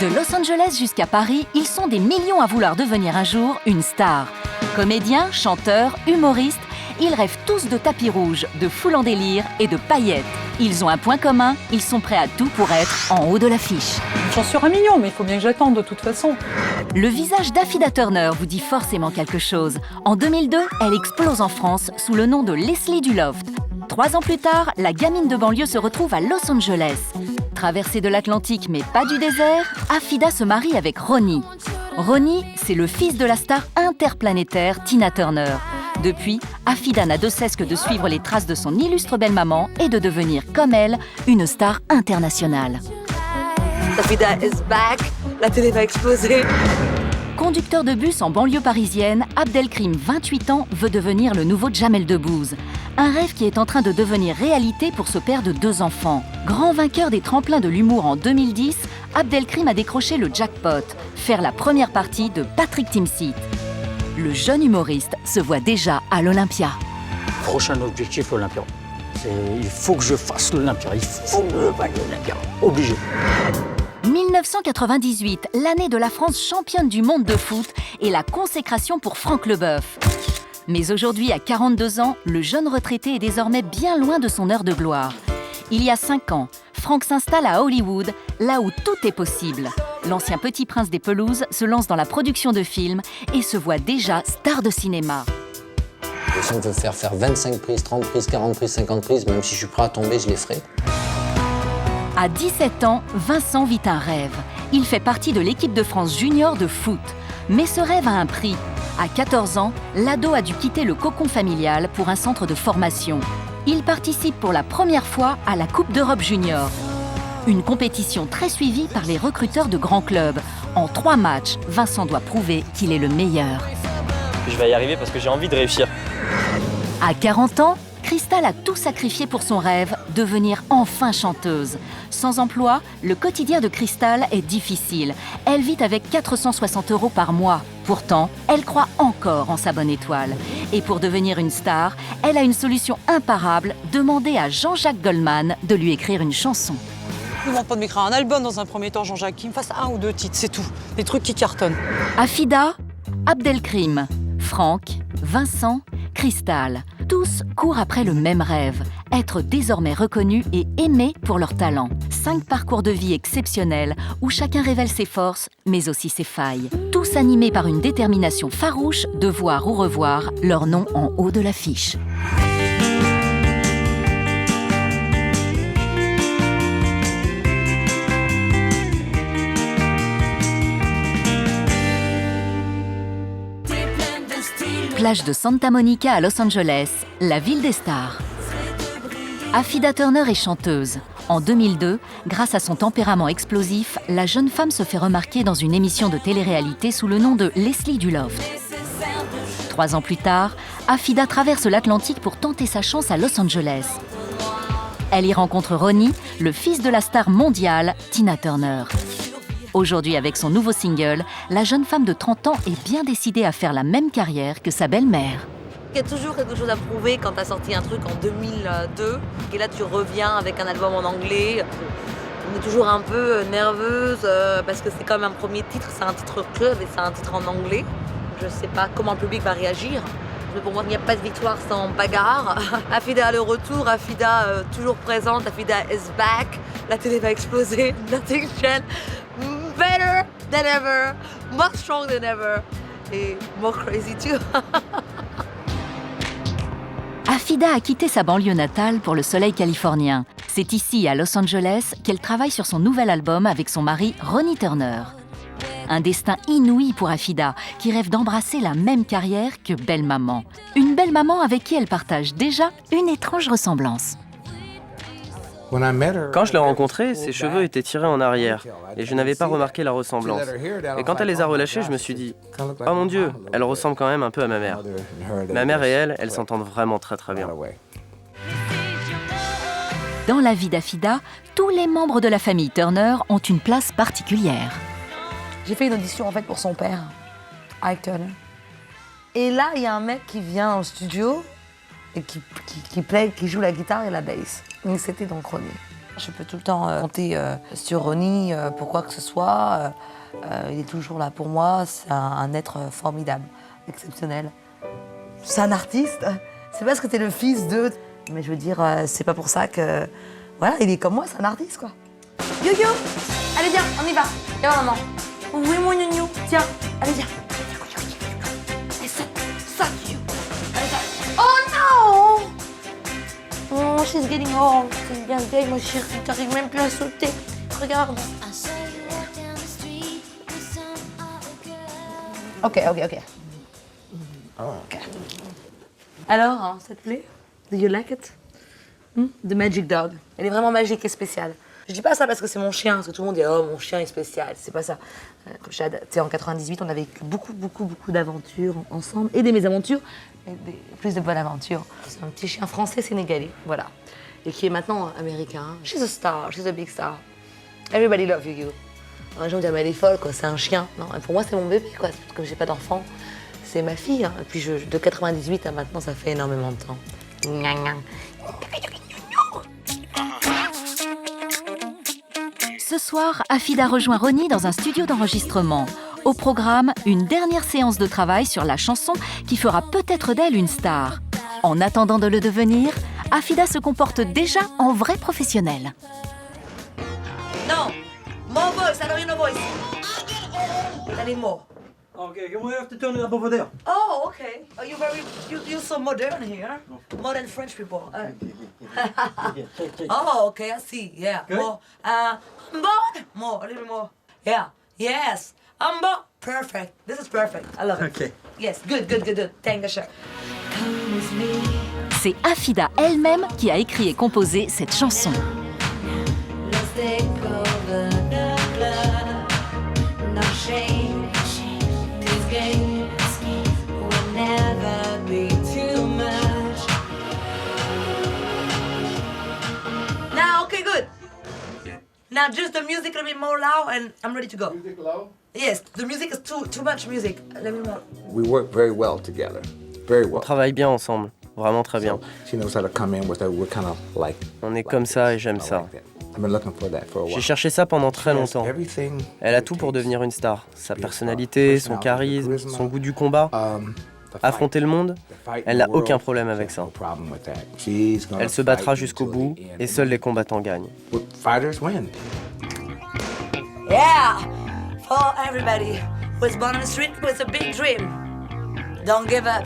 De Los Angeles jusqu'à Paris, ils sont des millions à vouloir devenir un jour une star. Comédiens, chanteurs, humoristes, ils rêvent tous de tapis rouges, de foule en délire et de paillettes. Ils ont un point commun, ils sont prêts à tout pour être en haut de l'affiche. J'en suis un million, mais il faut bien que j'attende de toute façon. Le visage d'Affida Turner vous dit forcément quelque chose. En 2002, elle explose en France sous le nom de Leslie du Loft. 3 ans plus tard, la gamine de banlieue se retrouve à Los Angeles. Traversée de l'Atlantique mais pas du désert, Affida se marie avec Ronnie. Ronnie, c'est le fils de la star interplanétaire Tina Turner. Depuis, Affida n'a de cesse que de suivre les traces de son illustre belle-maman et de devenir, comme elle, une star internationale. Affida is back, la télé va exploser. Conducteur de bus en banlieue parisienne, Abdelkrim, 28 ans, veut devenir le nouveau Jamel Debbouze. Un rêve qui est en train de devenir réalité pour ce père de 2 enfants. Grand vainqueur des tremplins de l'humour en 2010, Abdelkrim a décroché le jackpot, faire la première partie de Patrick Timsit. Le jeune humoriste se voit déjà à l'Olympia. Prochain objectif, l'Olympia. Il faut que je fasse l'Olympia, il faut que je fasse l'Olympia, obligé. 1998, l'année de la France championne du monde de foot et la consécration pour Franck Leboeuf. Mais aujourd'hui, à 42 ans, le jeune retraité est désormais bien loin de son heure de gloire. Il y a 5 ans, Franck s'installe à Hollywood, là où tout est possible. L'ancien petit prince des pelouses se lance dans la production de films et se voit déjà star de cinéma. Si on veut faire 25 prises, 30 prises, 40 prises, 50 prises, même si je suis prêt à tomber, je les ferai. À 17 ans, Vincent vit un rêve. Il fait partie de l'équipe de France junior de foot. Mais ce rêve a un prix. À 14 ans, l'ado a dû quitter le cocon familial pour un centre de formation. Il participe pour la première fois à la Coupe d'Europe junior. Une compétition très suivie par les recruteurs de grands clubs. En 3 matchs, Vincent doit prouver qu'il est le meilleur. Je vais y arriver parce que j'ai envie de réussir. À 40 ans, Crystal a tout sacrifié pour son rêve, devenir enfin chanteuse. Sans emploi, le quotidien de Crystal est difficile. Elle vit avec 460 € par mois. Pourtant, elle croit encore en sa bonne étoile. Et pour devenir une star, elle a une solution imparable, demander à Jean-Jacques Goldman de lui écrire une chanson. Ne demande pas de m'écrire un album dans un premier temps, Jean-Jacques, qui me fasse 1 ou 2 titres, c'est tout. Des trucs qui cartonnent. Affida, Abdelkrim, Franck, Vincent, Crystal. Tous courent après le même rêve, être désormais reconnus et aimés pour leur talent. 5 parcours de vie exceptionnels où chacun révèle ses forces, mais aussi ses failles. Tous animés par une détermination farouche de voir ou revoir leur nom en haut de l'affiche. Plage de Santa Monica à Los Angeles, la ville des stars. Affida Turner est chanteuse. En 2002, grâce à son tempérament explosif, la jeune femme se fait remarquer dans une émission de télé-réalité sous le nom de Leslie du Loft. 3 ans plus tard, Affida traverse l'Atlantique pour tenter sa chance à Los Angeles. Elle y rencontre Ronnie, le fils de la star mondiale Tina Turner. Aujourd'hui, avec son nouveau single, la jeune femme de 30 ans est bien décidée à faire la même carrière que sa belle-mère. Il y a toujours quelque chose à prouver quand tu as sorti un truc en 2002 et là tu reviens avec un album en anglais. On est toujours un peu nerveuse parce que c'est quand même un premier titre, c'est un titre club et c'est un titre en anglais. Je sais pas comment le public va réagir. Mais pour moi, il n'y a pas de victoire sans bagarre. Affida a le retour, Affida toujours présente, Affida is back. La télé va exploser, Nothing Channel. Better than ever, more strong than ever, et more crazy too. Affida a quitté sa banlieue natale pour le soleil californien. C'est ici, à Los Angeles, qu'elle travaille sur son nouvel album avec son mari Ronnie Turner. Un destin inouï pour Affida, qui rêve d'embrasser la même carrière que belle-maman. Une belle-maman avec qui elle partage déjà une étrange ressemblance. Quand je l'ai rencontrée, ses cheveux étaient tirés en arrière et je n'avais pas remarqué la ressemblance. Et quand elle les a relâchés, je me suis dit « Oh mon Dieu, elle ressemble quand même un peu à ma mère ». Ma mère et elle s'entendent vraiment très bien. Dans la vie d'Affida, tous les membres de la famille Turner ont une place particulière. J'ai fait une audition en fait pour son père, Ike Turner. Et là, il y a un mec qui vient au studio et qui joue la guitare et la basse. Mais c'était donc Ronnie. Je peux tout le temps compter sur Ronnie pour quoi que ce soit. Il est toujours là pour moi. C'est un être formidable, exceptionnel. C'est un artiste. C'est parce que t'es le fils de... Mais je veux dire, c'est pas pour ça que... Voilà, il est comme moi, c'est un artiste, quoi. Yo-yo! Allez, viens, on y va. Viens, maman. Oui, mon gnou. Tiens, allez, viens. Allez, saute, you. Allez, saute. Oh non! Oh, she's getting old. C'est bien vieille, mon chéri. T'arrives même plus à sauter. Regarde. Ok. Alors, hein, ça te plaît? Do you like it? The Magic Dog. Elle est vraiment magique et spéciale. Je dis pas ça parce que c'est mon chien, parce que tout le monde dit « Oh, mon chien est spécial ». C'est pas ça. En 98, on a vécu beaucoup d'aventures ensemble, et des mésaventures, et plus de bonnes aventures. C'est un petit chien français sénégalais, voilà. Et qui est maintenant américain. She's a star, she's a big star. Everybody love you. Les gens me disent « Mais elle est folle, quoi, c'est un chien ». Non, pour moi, c'est mon bébé, quoi. Comme j'ai pas d'enfant, c'est ma fille. Hein. Et puis de 98 à maintenant, ça fait énormément de temps. Ce soir, Afida rejoint Ronnie dans un studio d'enregistrement. Au programme, une dernière séance de travail sur la chanson qui fera peut-être d'elle une star. En attendant de le devenir, Afida se comporte déjà en vraie professionnelle. Non, more voice, I don't hear no voice. I need more. Okay, you have to turn it up over there. Oh, okay. Oh, you're so modern here. Modern French people. Oh, okay, I see. Yeah. Good. More, a little more. Yeah. Yes. Perfect. This is perfect. I love it. Okay. Yes, good. Thank you, sir. Come with me. C'est Afida elle-même qui a écrit et composé cette chanson. Let's take over the club. No shame. This game will never be too much. Now, okay, good. Now, just the music a little bit more loud, and I'm ready to go. Music low? Yes, the music is too much music. Let me know. We work very well together. Very well. On travaille bien ensemble, vraiment très bien. She knows how to come in with that. We're kind of like. On est comme ça et j'aime ça. I've been looking for that for a while. J'ai cherché ça pendant très longtemps. Everything. Elle a tout pour devenir une star. Sa personnalité, son charisme, son goût du combat. Affronter le monde, elle n'a aucun problème avec ça. Elle se battra jusqu'au bout et seuls les combattants gagnent. Fighters win. Yeah, for everybody who's born on the street with a big dream. Don't give up.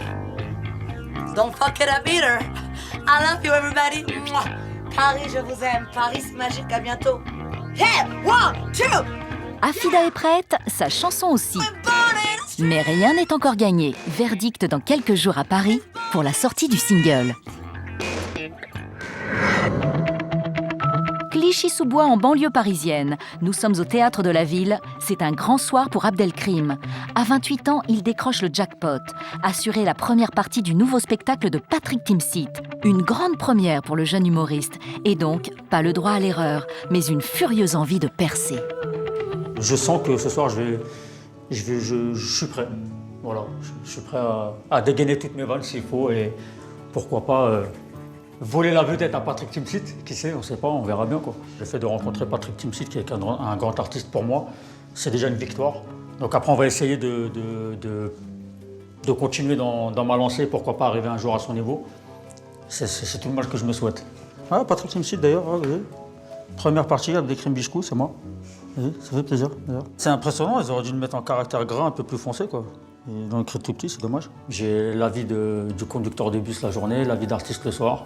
Don't fuck it up either. I love you, everybody. Paris, je vous aime. Paris, c'est magique. À bientôt. Hey, 1, 2. Afida est prête, sa chanson aussi. Mais rien n'est encore gagné. Verdict dans quelques jours à Paris pour la sortie du single. Clichy-sous-Bois en banlieue parisienne. Nous sommes au théâtre de la ville. C'est un grand soir pour Abdelkrim. À 28 ans, il décroche le jackpot. Assurer la première partie du nouveau spectacle de Patrick Timsit. Une grande première pour le jeune humoriste. Et donc, pas le droit à l'erreur, mais une furieuse envie de percer. Je sens que ce soir, je suis prêt. Voilà, je suis prêt à dégainer toutes mes vannes s'il faut et pourquoi pas voler la vedette à Patrick Timsit. Qui sait, on ne sait pas, on verra bien quoi. Le fait de rencontrer Patrick Timsit, qui est un grand artiste pour moi, c'est déjà une victoire. Donc après, on va essayer de continuer dans ma lancée, pourquoi pas arriver un jour à son niveau. C'est tout le mal que je me souhaite. Ah, Patrick Timsit d'ailleurs, ah, oui. Première partie, Abdelkrim Bichkou, c'est moi. Oui, ça fait plaisir. C'est impressionnant, ils auraient dû me mettre en caractère gras un peu plus foncé, quoi. Et dans le cri tout petit, c'est dommage. J'ai l'avis du conducteur de bus la journée, l'avis d'artiste le soir.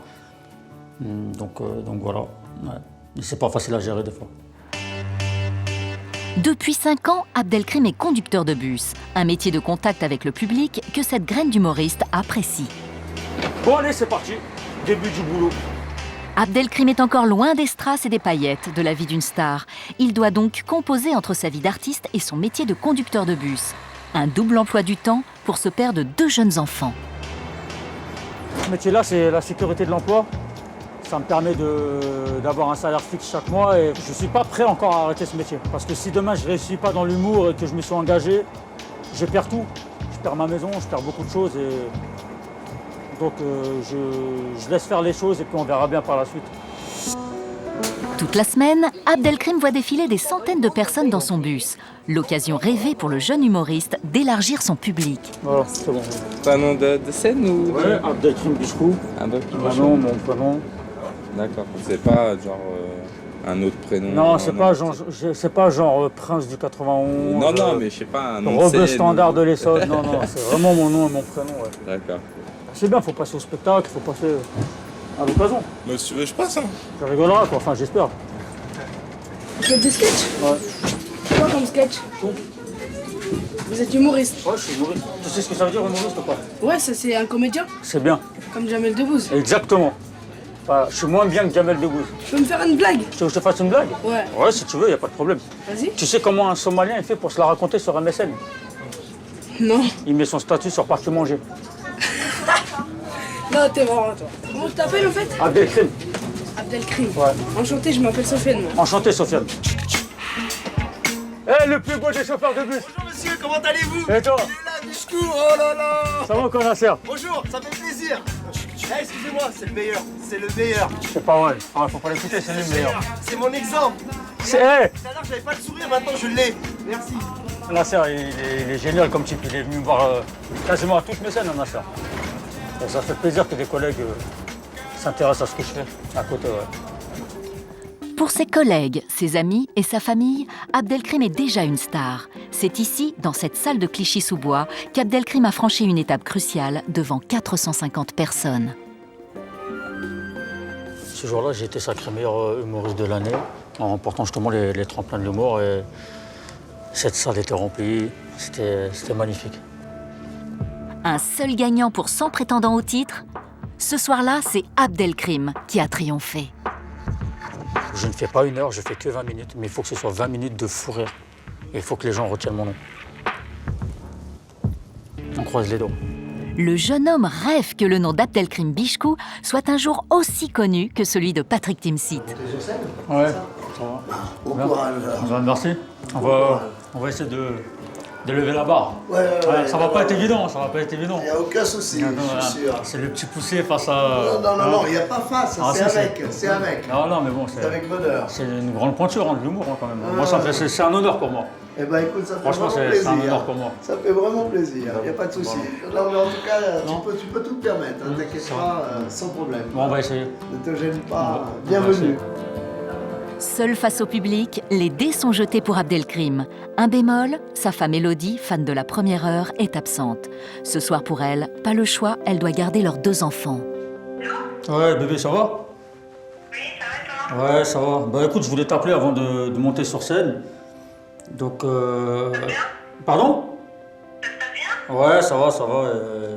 Donc voilà. Ouais. C'est pas facile à gérer des fois. Depuis 5 ans, Abdelkrim est conducteur de bus. Un métier de contact avec le public que cette graine d'humoriste apprécie. Bon allez, c'est parti. Début du boulot. Abdelkrim est encore loin des strass et des paillettes de la vie d'une star. Il doit donc composer entre sa vie d'artiste et son métier de conducteur de bus. Un double emploi du temps pour ce père de 2 jeunes enfants. Ce métier-là, c'est la sécurité de l'emploi. Ça me permet d'avoir un salaire fixe chaque mois et je ne suis pas prêt encore à arrêter ce métier. Parce que si demain je ne réussis pas dans l'humour et que je me suis engagé, je perds tout. Je perds ma maison, je perds beaucoup de choses. Donc je laisse faire les choses et puis on verra bien par la suite. Toute la semaine, Abdelkrim voit défiler des centaines de personnes dans son bus. L'occasion rêvée pour le jeune humoriste d'élargir son public. Voilà, c'est bon. T'as un nom de scène ou... Ouais, Abdelkrim Bishkou. Mon prénom. D'accord, c'est pas genre un autre prénom. Non, c'est pas genre Prince du 91. Non, mais je sais pas, un nom de Robe scène. standard de l'Essonne. Non, c'est vraiment mon nom et mon prénom. Ouais. D'accord. C'est bien, faut passer au spectacle, faut passer à l'occasion. Mais si tu veux, je passe. Hein. Ça rigolera quoi, enfin j'espère. Vous faites des sketchs? Ouais. Quoi comme sketch? Vous êtes humoriste? Ouais, je suis humoriste. Tu sais ce que ça veut dire humoriste ou pas? Ouais, ça c'est un comédien, C'est bien. comme Jamel Debbouze. Exactement. Enfin, je suis moins bien que Jamel Debbouze. Tu peux me faire une blague? Tu veux que je te fasse une blague? Ouais. Ouais, si tu veux, y a pas de problème. Vas-y. Tu sais comment un Somalien il fait pour se la raconter sur MSN? Non. Il met son statut sur partie manger. Non, t'es marrant toi. Comment tu t'appelles en fait? Abdelkrim. Abdelkrim. Ouais. Enchanté, je m'appelle Sofiane moi. Enchanté, Sofiane. Eh, le plus beau des chauffeurs de bus. Bonjour monsieur, comment allez-vous? Et toi? Il est là, Bishkou, oh là là. Ça va, Connasseur? Bonjour, ça fait plaisir. Eh, excusez-moi, c'est le meilleur, c'est le meilleur. C'est pas vrai. Ah, faut pas l'écouter, c'est lui le meilleur. C'est mon exemple. C'est... Tout à l'heure, j'avais pas le sourire, maintenant je l'ai. Merci. Nasser, il est génial comme type. Il est venu me voir quasiment à toutes mes scènes, Nasser. Et ça fait plaisir que des collègues s'intéressent à ce que je fais à côté. Ouais. Pour ses collègues, ses amis et sa famille, Abdelkrim est déjà une star. C'est ici, dans cette salle de Clichy-sous-Bois, qu'Abdelkrim a franchi une étape cruciale devant 450 personnes. Ce jour-là, j'ai été sacré meilleur humoriste de l'année en remportant justement les tremplins de l'humour. Et cette salle était remplie, c'était magnifique. Un seul gagnant pour 100 prétendants au titre. Ce soir-là, c'est Abdelkrim qui a triomphé. Je ne fais pas 1 heure, je fais que 20 minutes, mais il faut que ce soit 20 minutes de fou rire. Et il faut que les gens retiennent mon nom. On croise les doigts. Le jeune homme rêve que le nom d'Abdelkrim Bishkou soit un jour aussi connu que celui de Patrick Timsit. Ouais, ça va. Bon courage. Merci. On va essayer de lever la barre. Ouais, ça va pas être évident, ça va pas être évident. Il n'y a aucun souci, je suis sûr. C'est le petit poussé face à... Non, il n'y a pas face, c'est avec. Non, mais bon, c'est avec bonheur. C'est une grande pointure de l'humour quand même. Moi, c'est un honneur pour moi. Eh ben écoute, ça fait Franchement, vraiment plaisir. C'est un honneur pour moi. Ça fait vraiment plaisir, il n'y a pas de souci. Non, mais en tout cas, tu peux tout te permettre, hein, t'inquiète pas, sans problème. Bon, on va essayer. Ne te gêne pas, bienvenue. Seul face au public, les dés sont jetés pour Abdelkrim. Un bémol, sa femme Élodie, fan de la première heure, est absente. Ce soir pour elle, pas le choix, elle doit garder leurs 2 enfants. Ouais, bébé, ça va? Oui, ça va, toi? Ouais, ça va. Bah écoute, je voulais t'appeler avant de monter sur scène. Donc, Pardon? Ça se passe bien? Ouais, ça va,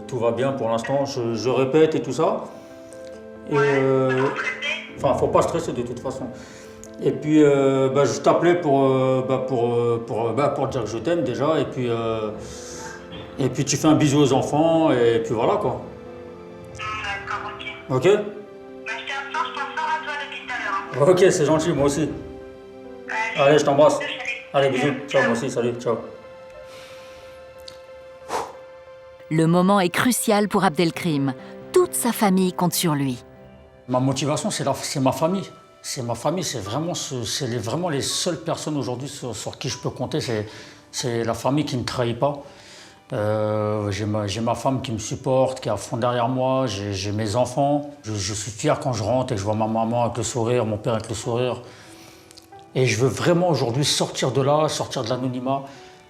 tout va bien pour l'instant. Je répète et tout ça. Et enfin, faut pas stresser de toute façon. Et puis, je t'appelais pour dire que je t'aime déjà. Et puis, tu fais un bisou aux enfants. Et puis voilà, quoi. D'accord, ok. Ok? Je pense fort à toi depuis tout à l'heure. Ok, c'est gentil, moi aussi. Allez, je t'embrasse. Allez, bisous. Ciao, moi aussi, salut, ciao. Le moment est crucial pour Abdelkrim. Toute sa famille compte sur lui. Ma motivation, c'est ma famille. C'est ma famille, c'est vraiment les seules personnes aujourd'hui sur qui je peux compter. C'est la famille qui ne me trahit pas. J'ai ma femme qui me supporte, qui est à fond derrière moi. J'ai mes enfants. Je suis fier quand je rentre et que je vois ma maman avec le sourire, mon père avec le sourire. Et je veux vraiment aujourd'hui sortir de là, sortir de l'anonymat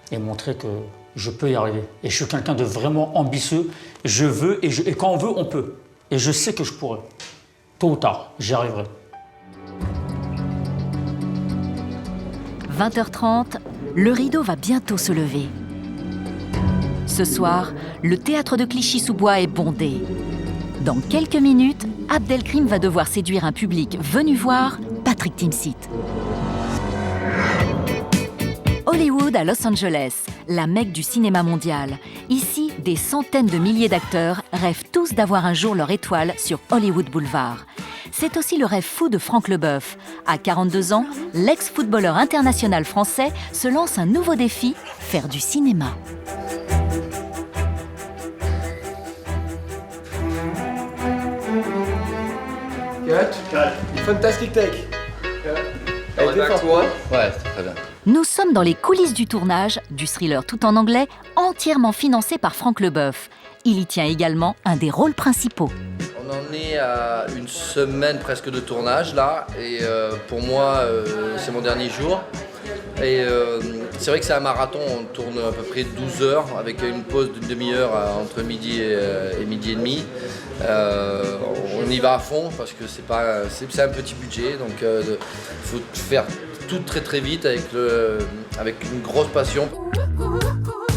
et montrer que je peux y arriver. Et je suis quelqu'un de vraiment ambitieux. Je veux et quand on veut, on peut. Et je sais que je pourrai. Tôt ou tard, j'y arriverai. 20h30, le rideau va bientôt se lever. Ce soir, le théâtre de Clichy-sous-Bois est bondé. Dans quelques minutes, Abdelkrim va devoir séduire un public venu voir Patrick Timsit. Hollywood à Los Angeles, la Mecque du cinéma mondial. Ici, des centaines de milliers d'acteurs rêvent tous d'avoir un jour leur étoile sur Hollywood Boulevard. C'est aussi le rêve fou de Franck Leboeuf. À 42 ans, l'ex-footballeur international français se lance un nouveau défi, faire du cinéma. Cut. Fantastic take. Cut. Ouais, c'était très bien. Nous sommes dans les coulisses du tournage du thriller tout en anglais, entièrement financé par Franck Leboeuf. Il y tient également un des rôles principaux. On en est à une semaine presque de tournage là, et pour moi c'est mon dernier jour. Et c'est vrai que c'est un marathon, on tourne à peu près 12 heures avec une pause d'une demi-heure entre midi et midi et demi. On y va à fond parce que c'est un petit budget, donc il faut faire tout très très vite avec une grosse passion.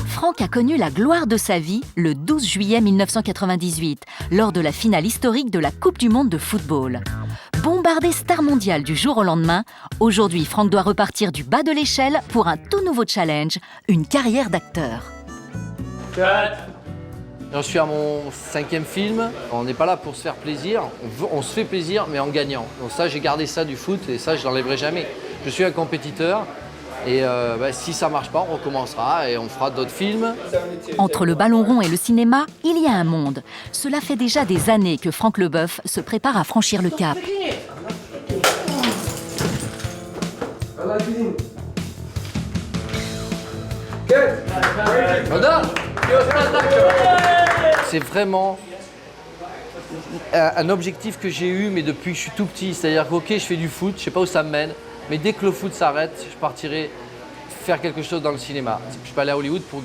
Franck a connu la gloire de sa vie le 12 juillet 1998, lors de la finale historique de la Coupe du Monde de football. Bombardé star mondiale du jour au lendemain, aujourd'hui Franck doit repartir du bas de l'échelle pour un tout nouveau challenge, une carrière d'acteur. J'en suis à mon 5e film. On n'est pas là pour se faire plaisir, on se fait plaisir mais en gagnant. Donc ça, j'ai gardé ça du foot et ça, je ne l'enlèverai jamais. Je suis un compétiteur. Et si ça marche pas, on recommencera et on fera d'autres films. Entre le ballon rond et le cinéma, il y a un monde. Cela fait déjà des années que Franck Leboeuf se prépare à franchir le cap. C'est vraiment un objectif que j'ai eu, mais depuis que je suis tout petit. C'est-à-dire que ok, je fais du foot, je sais pas où ça me mène. Mais dès que le foot s'arrête, je partirai faire quelque chose dans le cinéma. Je ne suis pas allé à Hollywood pour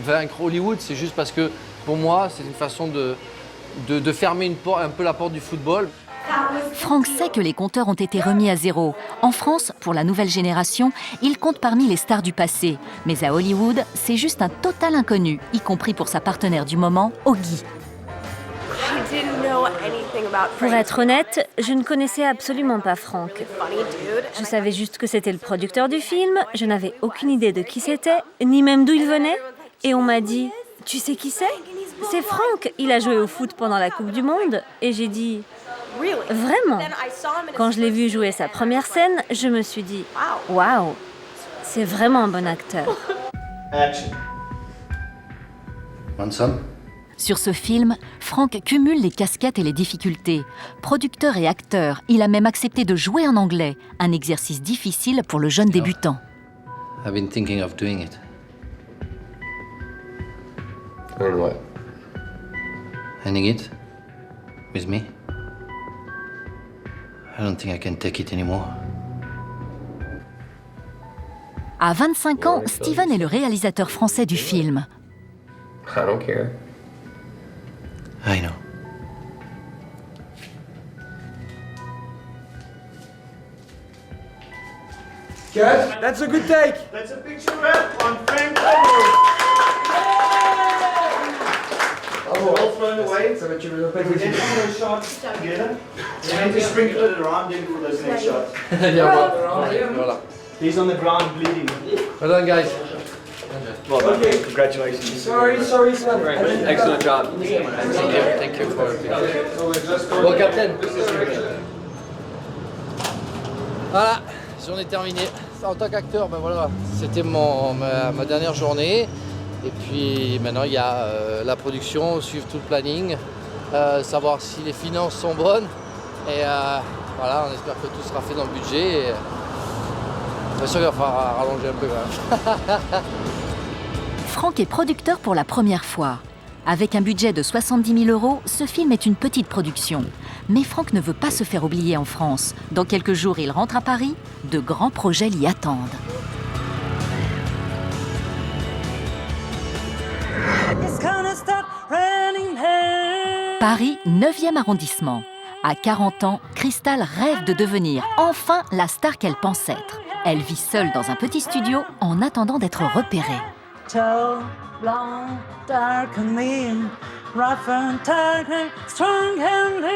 vaincre Hollywood, c'est juste parce que pour moi, c'est une façon de fermer un peu la porte du football. Franck sait que les compteurs ont été remis à zéro. En France, pour la nouvelle génération, il compte parmi les stars du passé. Mais à Hollywood, c'est juste un total inconnu, y compris pour sa partenaire du moment, Oggy. Pour être honnête, je ne connaissais absolument pas Franck. Je savais juste que c'était le producteur du film, je n'avais aucune idée de qui c'était, ni même d'où il venait. Et on m'a dit « Tu sais qui c'est ? C'est Franck, il a joué au foot pendant la Coupe du Monde. » Et j'ai dit « Vraiment ?» Quand je l'ai vu jouer sa première scène, je me suis dit « Waouh, c'est vraiment un bon acteur. » Handsome. Sur ce film, Franck cumule les casquettes et les difficultés. Producteur et acteur, il a même accepté de jouer en anglais, un exercice difficile pour le jeune débutant. I've been thinking of doing it. And what? Ending it with me. I don't think I can take it anymore. À 25 ans, Steven est le réalisateur français du film. I don't care. I know. Cut. That's a good take. That's a picture on frame cover. Well thrown away. So that you will put it in a shot together. And to sprinkle it around then for those next shots. Voilà. He's on the ground bleeding. Well done, guys. Well done. Okay. Congratulations. Sorry, son. Excellent job. Thank you for it. Bon, Captain. Voilà, j'en ai terminé. En tant qu'acteur, ben voilà, c'était ma dernière journée. Et puis maintenant, il y a la production, suivre tout le planning, savoir si les finances sont bonnes. Et voilà, on espère que tout sera fait dans le budget. Et, bien sûr, il va falloir rallonger un peu quand même. Franck est producteur pour la première fois. Avec un budget de 70 000 €, ce film est une petite production. Mais Franck ne veut pas se faire oublier en France. Dans quelques jours, il rentre à Paris. De grands projets l'y attendent. Paris, 9e arrondissement. À 40 ans, Crystal rêve de devenir enfin la star qu'elle pense être. Elle vit seule dans un petit studio en attendant d'être repérée. Tall, blonde, dark and lean, rough and tight, strong and lean.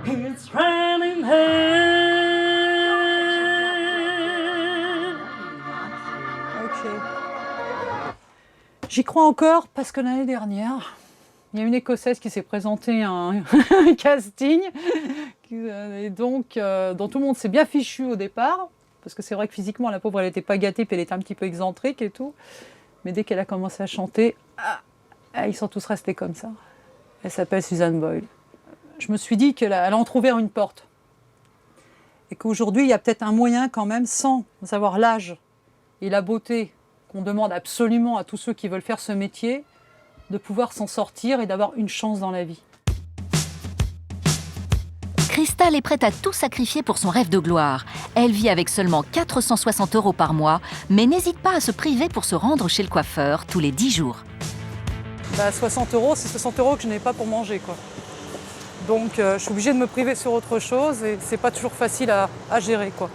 It's raining here. Ok. J'y crois encore parce que l'année dernière, il y a une Écossaise qui s'est présentée à un casting et donc, dont tout le monde s'est bien fichu au départ. Parce que c'est vrai que physiquement, la pauvre, elle n'était pas gâtée, puis elle était un petit peu excentrique et tout. Mais dès qu'elle a commencé à chanter, ils sont tous restés comme ça. Elle s'appelle Susan Boyle. Je me suis dit qu'elle a entrouvert une porte. Et qu'aujourd'hui, il y a peut-être un moyen quand même, sans avoir l'âge et la beauté qu'on demande absolument à tous ceux qui veulent faire ce métier, de pouvoir s'en sortir et d'avoir une chance dans la vie. Cristal est prête à tout sacrifier pour son rêve de gloire. Elle vit avec seulement 460 € par mois, mais n'hésite pas à se priver pour se rendre chez le coiffeur tous les 10 jours. 60 €, c'est 60 € que je n'ai pas pour manger, quoi. Donc je suis obligée de me priver sur autre chose et c'est pas toujours facile à gérer, quoi.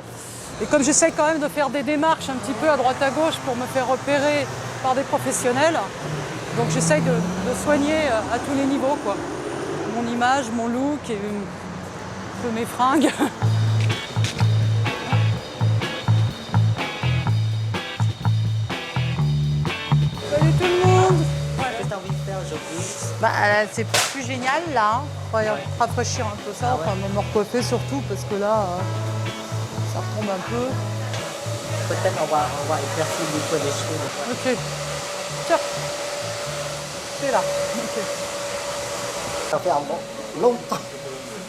Et comme j'essaie quand même de faire des démarches un petit peu à droite à gauche pour me faire repérer par des professionnels, donc j'essaye de soigner à tous les niveaux, quoi. Mon image, mon look et un peu mes fringues. Salut tout le monde! Qu'est-ce que tu as envie de faire aujourd'hui? C'est plus génial là, rafraîchir un peu ça, enfin me recoiffer surtout parce que là, ça retombe un peu. Peut-être on va éclaircir des fois des cheveux. Ok. Tiens. C'est là. Ok. Ça fait longtemps.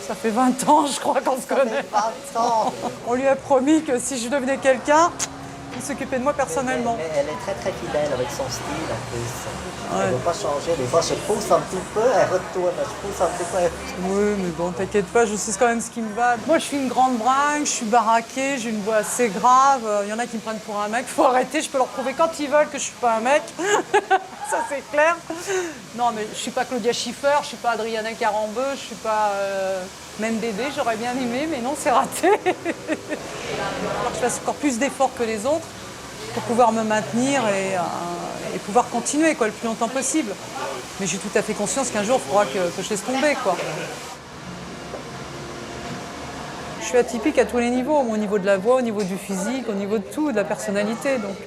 Ça fait 20 ans, je crois, qu'on se connaît. 20 ans. On lui a promis que si je devenais quelqu'un, il s'occupait de moi personnellement. Elle est très très fidèle avec son style en plus. Elle ne veut pas changer. Des fois, je pousse un petit peu, elle retourne. Je pousse un petit peu. Oui, mais bon, t'inquiète pas, je sais quand même ce qui me va. Moi, je suis une grande bringue, je suis baraquée, j'ai une voix assez grave. Il y en a qui me prennent pour un mec. Faut arrêter, je peux leur prouver quand ils veulent que je suis pas un mec. Ça, c'est clair. Non, mais je suis pas Claudia Schiffer, je suis pas Adriana Carambeu, je suis pas même Dédé, j'aurais bien aimé, mais non, c'est raté. Alors que je fasse encore plus d'efforts que les autres pour pouvoir me maintenir et pouvoir continuer quoi, le plus longtemps possible. Mais j'ai tout à fait conscience qu'un jour, il faudra que je laisse tomber, quoi. Je suis atypique à tous les niveaux, au niveau de la voix, au niveau du physique, au niveau de tout, de la personnalité. Donc,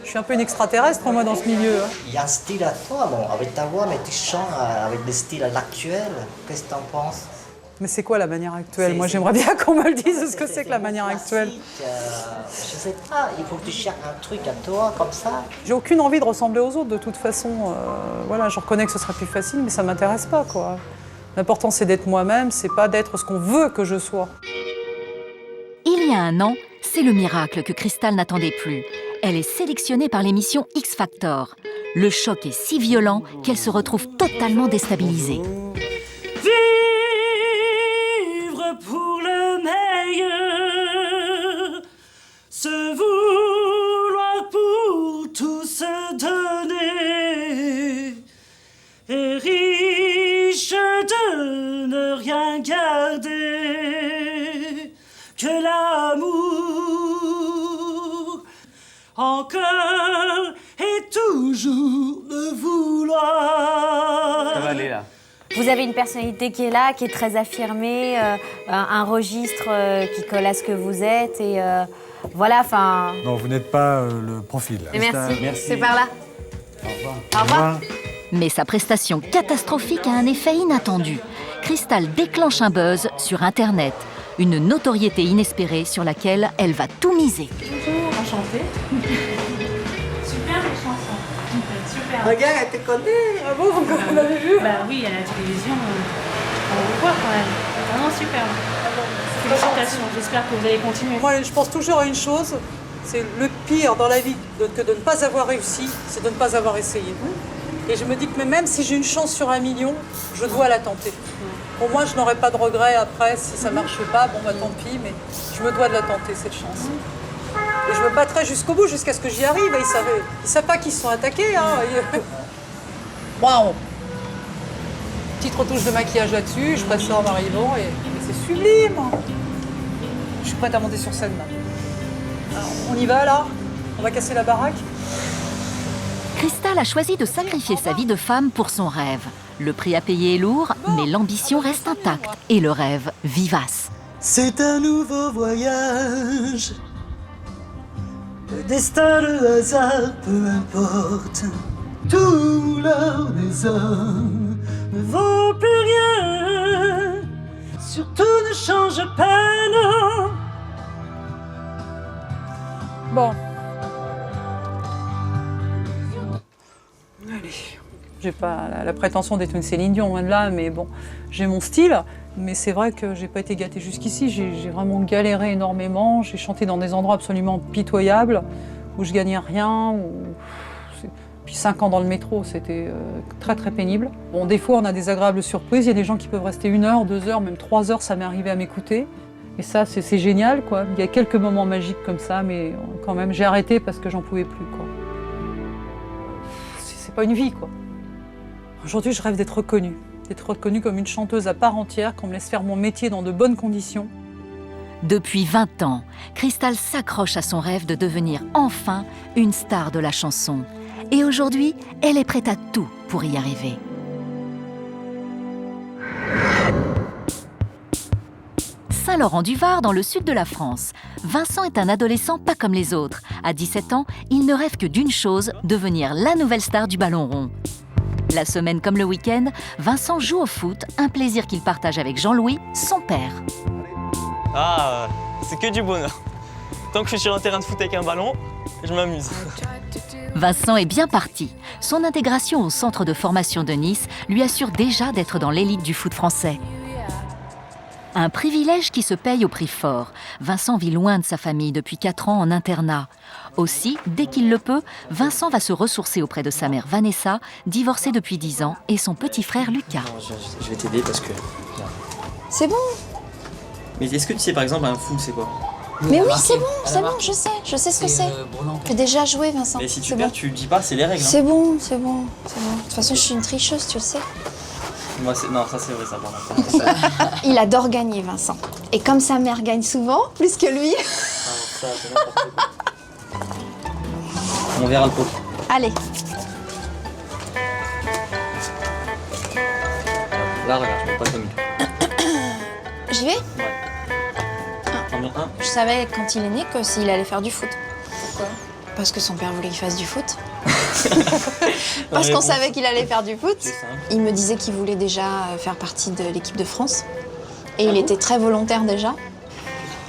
je suis un peu une extraterrestre, moi, dans ce milieu. Il y a un style à toi, bon, avec ta voix, mais tu chantes avec des styles actuels. Qu'est-ce que tu en penses? Mais c'est quoi la manière actuelle? Moi, j'aimerais bien qu'on me le dise ce que c'est que la manière actuelle. Je sais pas, il faut que tu cherches un truc à toi, comme ça. J'ai aucune envie de ressembler aux autres, de toute façon. Voilà, je reconnais que ce serait plus facile, mais ça m'intéresse pas, quoi. L'important, c'est d'être moi-même, c'est pas d'être ce qu'on veut que je sois. Il y a un an, c'est le miracle que Cristal n'attendait plus. Elle est sélectionnée par l'émission X Factor. Le choc est si violent qu'elle se retrouve totalement déstabilisée. Pour le meilleur, se vouloir pour tout se donner, et riche de ne rien garder que l'amour, encore et toujours le vouloir. Ça va aller là. Vous avez une personnalité qui est là, qui est très affirmée, un registre qui colle à ce que vous êtes et voilà, enfin... Non, vous n'êtes pas le profil. Merci, c'est par là. Au revoir. Au revoir. Mais sa prestation catastrophique a un effet inattendu. Cristal déclenche un buzz sur Internet, une notoriété inespérée sur laquelle elle va tout miser. Bonjour, enchantée. Super les chansons. Super. Regarde, elle te connaît. Ah bon, vous l'avez vu? Bah oui, à la télévision, on le voit quand même. Vraiment super. Félicitations, j'espère que vous allez continuer. Moi, je pense toujours à une chose, c'est le pire dans la vie que de ne pas avoir réussi, c'est de ne pas avoir essayé. Et je me dis que même si j'ai une chance sur 1 million, je dois la tenter. Pour moi, je n'aurai pas de regret après, si ça ne marche pas, bon bah tant pis, mais je me dois de la tenter, cette chance. Et je me battrai jusqu'au bout, jusqu'à ce que j'y arrive. Et ils savent pas qu'ils se sont attaqués. Hein. Waouh! Petite retouche de maquillage là-dessus, je passe ça en arrivant et c'est sublime! Je suis prête à monter sur scène là. Alors, on y va là? On va casser la baraque? Cristal a choisi de sacrifier sa vie de femme pour son rêve. Le prix à payer est lourd, mais l'ambition reste intacte et le rêve vivace. C'est un nouveau voyage. Le destin, le hasard, peu importe. Tout l'or des hommes ne vaut plus rien. Surtout ne change pas, non. Bon. Allez. J'ai pas la prétention d'être une Céline Dion, loin de là, mais bon, j'ai mon style. Mais c'est vrai que j'ai pas été gâtée jusqu'ici, j'ai vraiment galéré énormément, j'ai chanté dans des endroits absolument pitoyables, où je gagnais rien, puis 5 ans dans le métro, c'était très très pénible. Bon, des fois on a des agréables surprises, il y a des gens qui peuvent rester 1 heure, 2 heures, même 3 heures, ça m'est arrivé à m'écouter. Et ça, c'est génial, quoi. Il y a quelques moments magiques comme ça, mais quand même, j'ai arrêté parce que j'en pouvais plus, quoi. C'est pas une vie, quoi. Aujourd'hui, je rêve d'être reconnue comme une chanteuse à part entière, qu'on me laisse faire mon métier dans de bonnes conditions. Depuis 20 ans, Crystal s'accroche à son rêve de devenir enfin une star de la chanson. Et aujourd'hui, elle est prête à tout pour y arriver. Saint-Laurent-du-Var, dans le sud de la France. Vincent est un adolescent pas comme les autres. À 17 ans, il ne rêve que d'une chose, devenir la nouvelle star du ballon rond. La semaine comme le week-end, Vincent joue au foot, un plaisir qu'il partage avec Jean-Louis, son père. Ah, c'est que du bonheur. Tant que je suis sur un terrain de foot avec un ballon, je m'amuse. Vincent est bien parti. Son intégration au centre de formation de Nice lui assure déjà d'être dans l'élite du foot français. Un privilège qui se paye au prix fort. Vincent vit loin de sa famille depuis 4 ans en internat. Aussi, dès qu'il le peut, Vincent va se ressourcer auprès de sa mère Vanessa, divorcée depuis 10 ans, et son petit frère Lucas. Non, je vais t'aider parce que... C'est bon. Mais est-ce que tu sais par exemple un fou c'est quoi? Mais oui, c'est bon, je sais ce que c'est. J'ai déjà joué, Vincent. Mais si tu perds, tu le dis pas, c'est les règles. C'est bon. De toute façon, je suis une tricheuse, tu le sais. Moi, non, ça c'est vrai, ça par contre. Il adore gagner, Vincent. Et comme sa mère gagne souvent, plus que lui. Ça, c'est n'importe quoi. On verra le pot. Allez. Là, regarde, je mets pas comme J'y vais? Ouais. T'en mets un. Je savais quand il est né que s'il allait faire du foot. Pourquoi? Parce que son père voulait qu'il fasse du foot. Parce qu'on savait qu'il allait faire du foot. Il me disait qu'il voulait déjà faire partie de l'équipe de France. Et il était très volontaire déjà.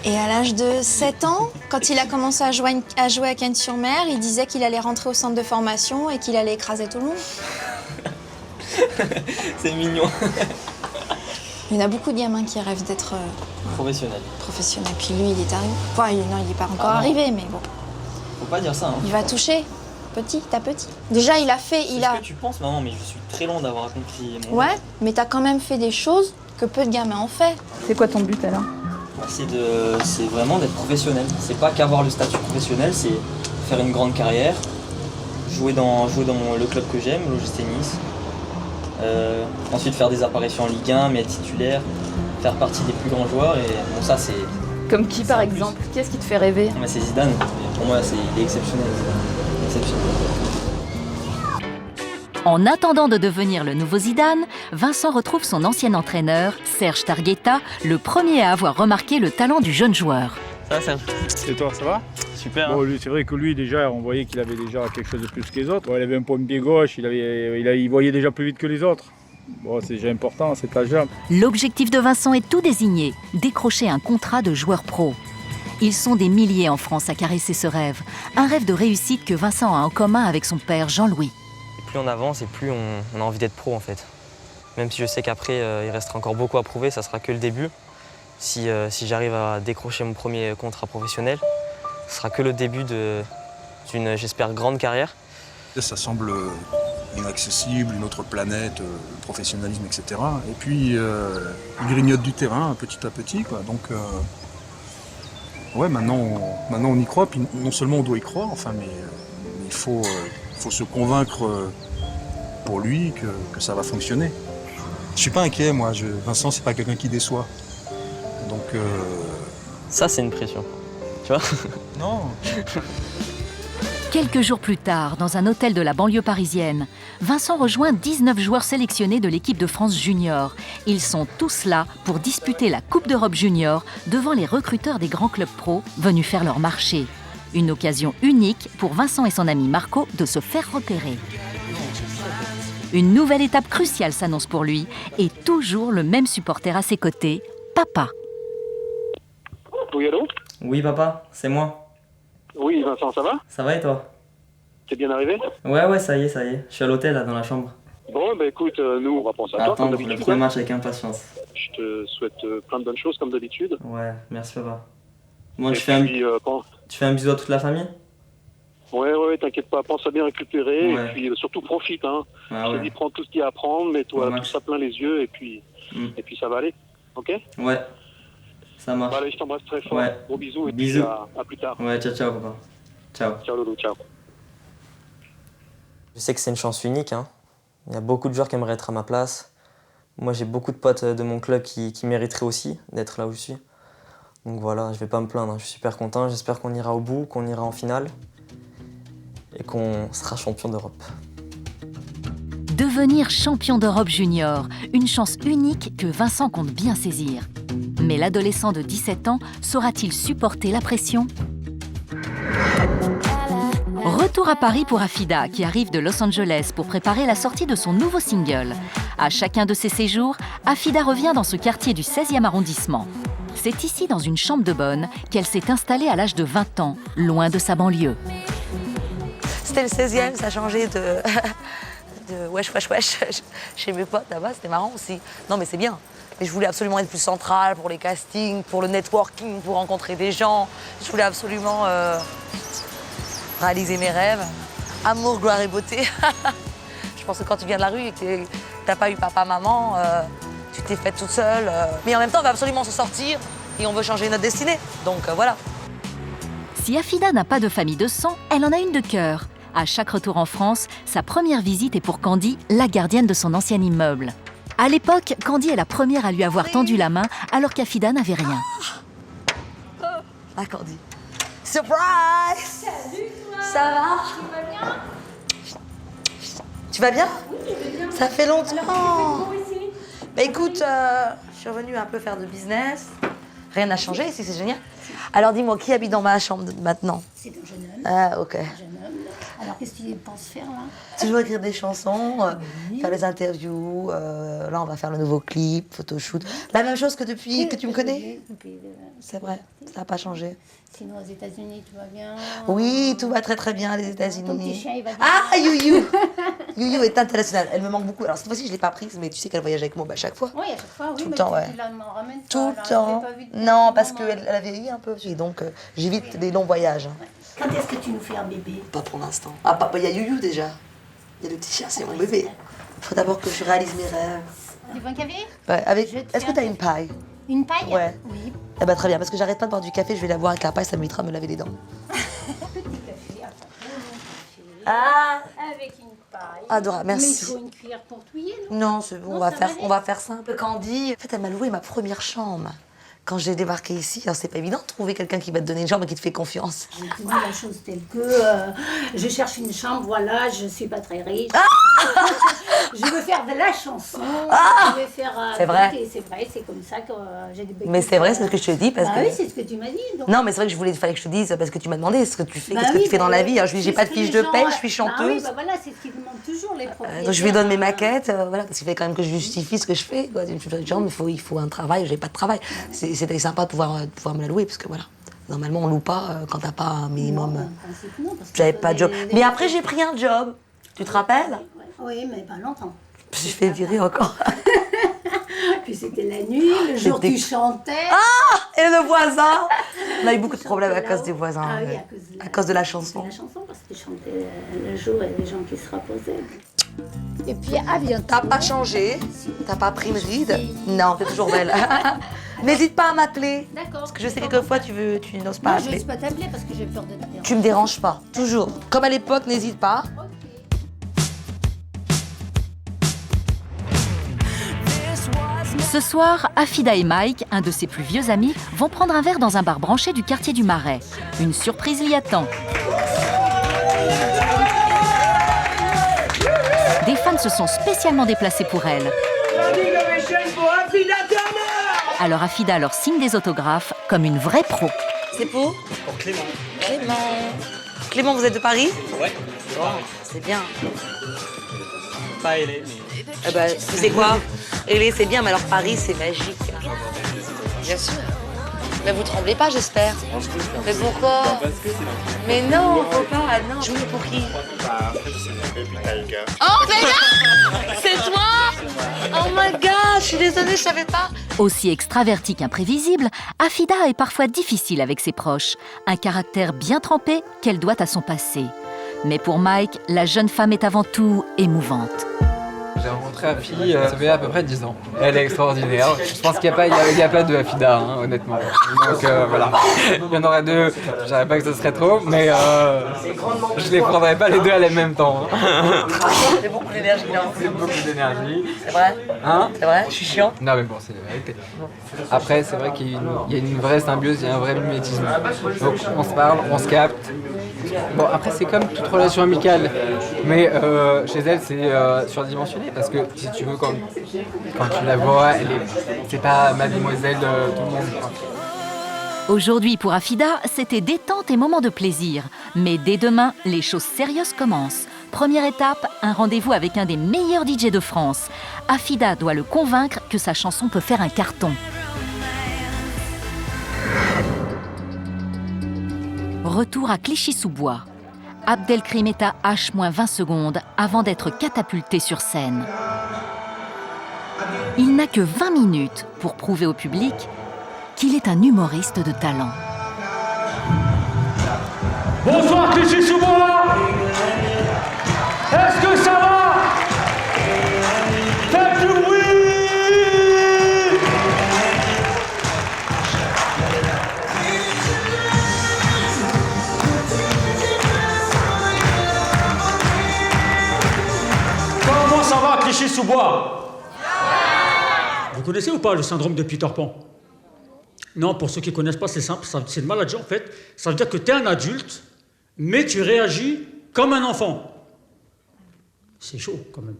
Et à l'âge de 7 ans, quand il a commencé à jouer à Cannes-sur-Mer, il disait qu'il allait rentrer au centre de formation et qu'il allait écraser tout le monde. C'est mignon. Il y en a beaucoup de gamins qui rêvent d'être professionnel. Puis lui, il est arrivé. Enfin, non, il n'est pas encore arrivé, mais bon. Faut pas dire ça. Hein. Il va toucher, petit à petit. Déjà, il a fait... C'est ce que tu penses, maman, mais je suis très loin d'avoir accompli mon rêve. Mais t'as quand même fait des choses que peu de gamins ont fait. C'est quoi ton but, alors? C'est vraiment d'être professionnel. C'est pas qu'avoir le statut professionnel, c'est faire une grande carrière, jouer dans le club que j'aime, l'OGC Nice. Ensuite faire des apparitions en Ligue 1, mais être titulaire, faire partie des plus grands joueurs. Et bon, ça c'est... Comme qui par exemple? Qu'est-ce qui te fait rêver? C'est Zidane. Pour moi, il est exceptionnel. En attendant de devenir le nouveau Zidane, Vincent retrouve son ancien entraîneur, Serge Targhetta, le premier à avoir remarqué le talent du jeune joueur. Ça va, Serge? Et toi, ça va? Super. Bon, c'est vrai que lui, déjà, on voyait qu'il avait déjà quelque chose de plus que les autres. Bon, il avait un point de pied gauche, il voyait déjà plus vite que les autres. Bon, c'est déjà important, c'est pas grave. L'objectif de Vincent est tout désigné, décrocher un contrat de joueur pro. Ils sont des milliers en France à caresser ce rêve. Un rêve de réussite que Vincent a en commun avec son père Jean-Louis. Plus on avance et plus on a envie d'être pro en fait. Même si je sais qu'après il restera encore beaucoup à prouver, ça sera que le début. Si j'arrive à décrocher mon premier contrat professionnel, ce sera que le début d'une, j'espère, grande carrière. Ça semble inaccessible, une autre planète, le professionnalisme, etc. Et puis il grignote du terrain petit à petit, quoi. Donc ouais, maintenant on y croit. Puis non seulement on doit y croire, enfin, mais il faut se convaincre pour lui que ça va fonctionner. Je suis pas inquiet, moi. Vincent, c'est pas quelqu'un qui déçoit. Donc ça, c'est une pression. Tu vois? Non. Quelques jours plus tard, dans un hôtel de la banlieue parisienne, Vincent rejoint 19 joueurs sélectionnés de l'équipe de France junior. Ils sont tous là pour disputer la Coupe d'Europe junior devant les recruteurs des grands clubs pro venus faire leur marché. Une occasion unique pour Vincent et son ami Marco de se faire repérer. Une nouvelle étape cruciale s'annonce pour lui et toujours le même supporter à ses côtés, papa. Oui, allô? Oui, papa, c'est moi. Oui, Vincent, ça va? Ça va et toi? T'es bien arrivé? Ouais, ça y est. Je suis à l'hôtel, là, dans la chambre. Bon, bah écoute, nous, on va penser à toi, Attends comme le d'habitude. premier match avec impatience. Je te souhaite plein de bonnes choses, comme d'habitude. Ouais, merci papa. Bon, Et tu fais un bisou à toute la famille? Ouais, t'inquiète pas, pense à bien récupérer, Ouais. et puis surtout profite, hein. Ah Je te ouais. dis, prends tout ce qu'il y a à prendre, mets-toi Ouais, tout ça plein les yeux, et puis ça va aller, ok? Ouais, ça marche. Bon, allez, je t'embrasse très fort, Ouais. gros bisous, et Bisous. puis à plus tard. Ouais, ciao papa. Ciao. Ciao Loulou, ciao. Je sais que c'est une chance unique, hein. Il y a beaucoup de joueurs qui aimeraient être à ma place. Moi, j'ai beaucoup de potes de mon club qui mériteraient aussi d'être là où je suis. Donc voilà, je vais pas me plaindre, hein. Je suis super content. J'espère qu'on ira au bout, qu'on ira en finale et qu'on sera champion d'Europe. Devenir champion d'Europe junior, une chance unique que Vincent compte bien saisir. Mais l'adolescent de 17 ans saura-t-il supporter la pression ? Retour à Paris pour Afida, qui arrive de Los Angeles pour préparer la sortie de son nouveau single. À chacun de ses séjours, Afida revient dans ce quartier du 16e arrondissement. C'est ici, dans une chambre de bonne, qu'elle s'est installée à l'âge de 20 ans, loin de sa banlieue. C'était le 16e, ça a changé de wesh chez mes potes là-bas, c'était marrant aussi. Non mais c'est bien. Mais je voulais absolument être plus centrale pour les castings, pour le networking, pour rencontrer des gens. Je voulais absolument réaliser mes rêves. Amour, gloire et beauté. Je pense que quand tu viens de la rue et que t'as pas eu papa, maman, tu t'es faite toute seule. Mais en même temps, on va absolument se sortir et on veut changer notre destinée. Donc voilà. Si Afida n'a pas de famille de sang, elle en a une de cœur. À chaque retour en France, sa première visite est pour Candy, la gardienne de son ancien immeuble. À l'époque, Candy est la première à lui avoir tendu la main alors qu'Afida n'avait rien. Ah, Candy. Surprise! Salut toi! Ça va? Tu vas bien? Tu vas bien? Oui, je vais bien. Ça fait longtemps. Alors, il fait beau ici? Bah écoute, je suis revenue un peu faire de business. Rien n'a changé ici, c'est génial. Alors dis-moi, qui habite dans ma chambre maintenant? C'est un jeune homme. Ah, ok. Un jeune homme. Alors, qu'est-ce que tu penses faire, là? Toujours écrire des chansons, faire des interviews. Là, on va faire le nouveau clip, photoshoot. La même chose que depuis que tu me connais? C'est vrai, ça n'a pas changé. Sinon, aux États-Unis, tout va bien? Oui, tout va très très bien, les Ton petit États-Unis. chien, il va bien? Ah, Youyou! Youyou est internationale, elle me manque beaucoup. Alors cette fois-ci, je ne l'ai pas prise, mais tu sais qu'elle voyage avec moi à chaque fois. Oui, à chaque fois, oui. Tout le mais temps, tu ouais. m'en ramènes pas, Tout là. le Je temps. l'ai pas vu depuis Non, un parce moment. qu'elle a vieilli un peu, donc j'évite les longs voyages. Quand est-ce que tu nous fais un bébé? Pas pour l'instant. Ah, papa, il y a Youyou déjà. Il y a le petit chien, c'est mon bébé. Il faut d'abord que je réalise mes rêves. Tu veux un café? Ouais, avec... Est-ce que tu as une paille? Une paille? Ouais. Oui. Eh ben, très bien, parce que j'arrête pas de boire du café, je vais la boire avec la paille, ça m'évitera de me laver les dents. Petit café, Ah! avec une paille. Adorable, Mais il merci. faut une cuillère pour touiller, non? Non, c'est bon, Non, on va ça faire, va aller. on va faire simple. Candy, en fait, elle m'a loué ma première chambre. Quand j'ai débarqué ici, alors c'est pas évident de trouver quelqu'un qui va te donner une chambre et qui te fait confiance. Je te dis la chose telle que je cherche une chambre, voilà, je suis pas très riche. Je veux faire de la chanson, je veux faire... C'est vrai. C'est vrai, c'est comme ça que j'ai des... Mais c'est vrai, c'est ce que je te dis parce Bah que... oui, c'est ce que tu m'as dit. Donc. Non, mais c'est vrai que fallait que je te dise parce que tu m'as demandé ce que tu fais, Bah qu'est-ce que oui, tu fais dans bah la oui. vie. Alors je lui dis, j'ai C'est pas ce de que fiche les de gens, paie, je suis Bah oui, chanteuse. bah voilà, c'est ce qu'ils demandent toujours, les propriétaires. Donc je lui donne mes maquettes, voilà, parce qu'il fallait quand même que je justifie ce que je fais. Quoi. Une chambre, il faut un travail, j'ai pas de travail. C'était sympa de pouvoir me la louer parce que voilà. Normalement, on loue pas quand t'as pas un minimum. Non, en principe, non, parce que J'avais pas de job. les- Mais après, j'ai pris un job. Tu te rappelles? Oui, mais pas longtemps. Je fais virer encore. Puis c'était la nuit, le jour C'était- tu chantais. Ah! Et le voisin! On a eu beaucoup de problèmes à cause des voisins. Ah oui, ouais. À cause de la chanson. La chanson, parce que tu chantais le jour et les gens qui se reposaient. Et puis, à bientôt. T'as pas changé? T'as pas pris une ride? Non, t'es toujours belle. N'hésite pas à m'appeler. D'accord. Parce que je sais que quelquefois tu n'oses pas Non, je appeler. n'ose pas t'appeler parce que j'ai peur de te déranger. Tu me déranges pas, toujours. Comme à l'époque, n'hésite pas. Ce soir, Afida et Mike, un de ses plus vieux amis, vont prendre un verre dans un bar branché du quartier du Marais. Une surprise l'y attend. Des fans se sont spécialement déplacés pour elle. Alors Afida leur signe des autographes comme une vraie pro. C'est pour? Pour Clément. Clément, vous êtes de Paris? Ouais. Bon, c'est bien. Pas ailé, mais... Eh ben, tu sais quoi? Élé, c'est bien, mais alors Paris, c'est magique. Bien sûr. Mais vous tremblez pas, j'espère. Mais pourquoi? Mais non, faut pas, non. Jouer pour qui? Oh, mais non! C'est toi? Oh my god, je suis désolée, je savais pas. Aussi extravertie qu'imprévisible, Afida est parfois difficile avec ses proches, un caractère bien trempé qu'elle doit à son passé. Mais pour Mike, la jeune femme est avant tout émouvante. J'ai rencontré Afi, ça fait à peu près 10 ans. Elle est extraordinaire. Je pense qu'il n'y a pas de Afida, hein, honnêtement. Donc voilà. Il y en aurait deux, je ne savais pas que ce serait trop, mais je ne les prendrais pas les deux à la même temps. C'est beaucoup d'énergie, non? C'est beaucoup d'énergie. C'est vrai? Hein? C'est vrai? Je suis chiant? Non mais bon, c'est la vérité. Après, c'est vrai qu'il y a une vraie symbiose, il y a un vrai mimétisme. Donc on se parle, on se capte. Bon, après, c'est comme toute relation amicale, mais chez elle, c'est surdimensionné parce que si tu veux, quand tu la vois, c'est pas mademoiselle de tout le monde. Aujourd'hui, pour Afida, c'était détente et moment de plaisir. Mais dès demain, les choses sérieuses commencent. Première étape, un rendez-vous avec un des meilleurs DJ de France. Afida doit le convaincre que sa chanson peut faire un carton. Retour à Clichy-sous-Bois. Abdelkrim est à H-20 secondes avant d'être catapulté sur scène. Il n'a que 20 minutes pour prouver au public qu'il est un humoriste de talent. Bonsoir Clichy-sous-Bois. Est-ce que ça va? Faites du bruit. Comment ça va Clichy-sous-Bois? Vous connaissez ou pas le syndrome de Peter Pan? Non, pour ceux qui ne connaissent pas, c'est simple, c'est une maladie en fait. Ça veut dire que tu es un adulte, mais tu réagis comme un enfant. C'est chaud quand même.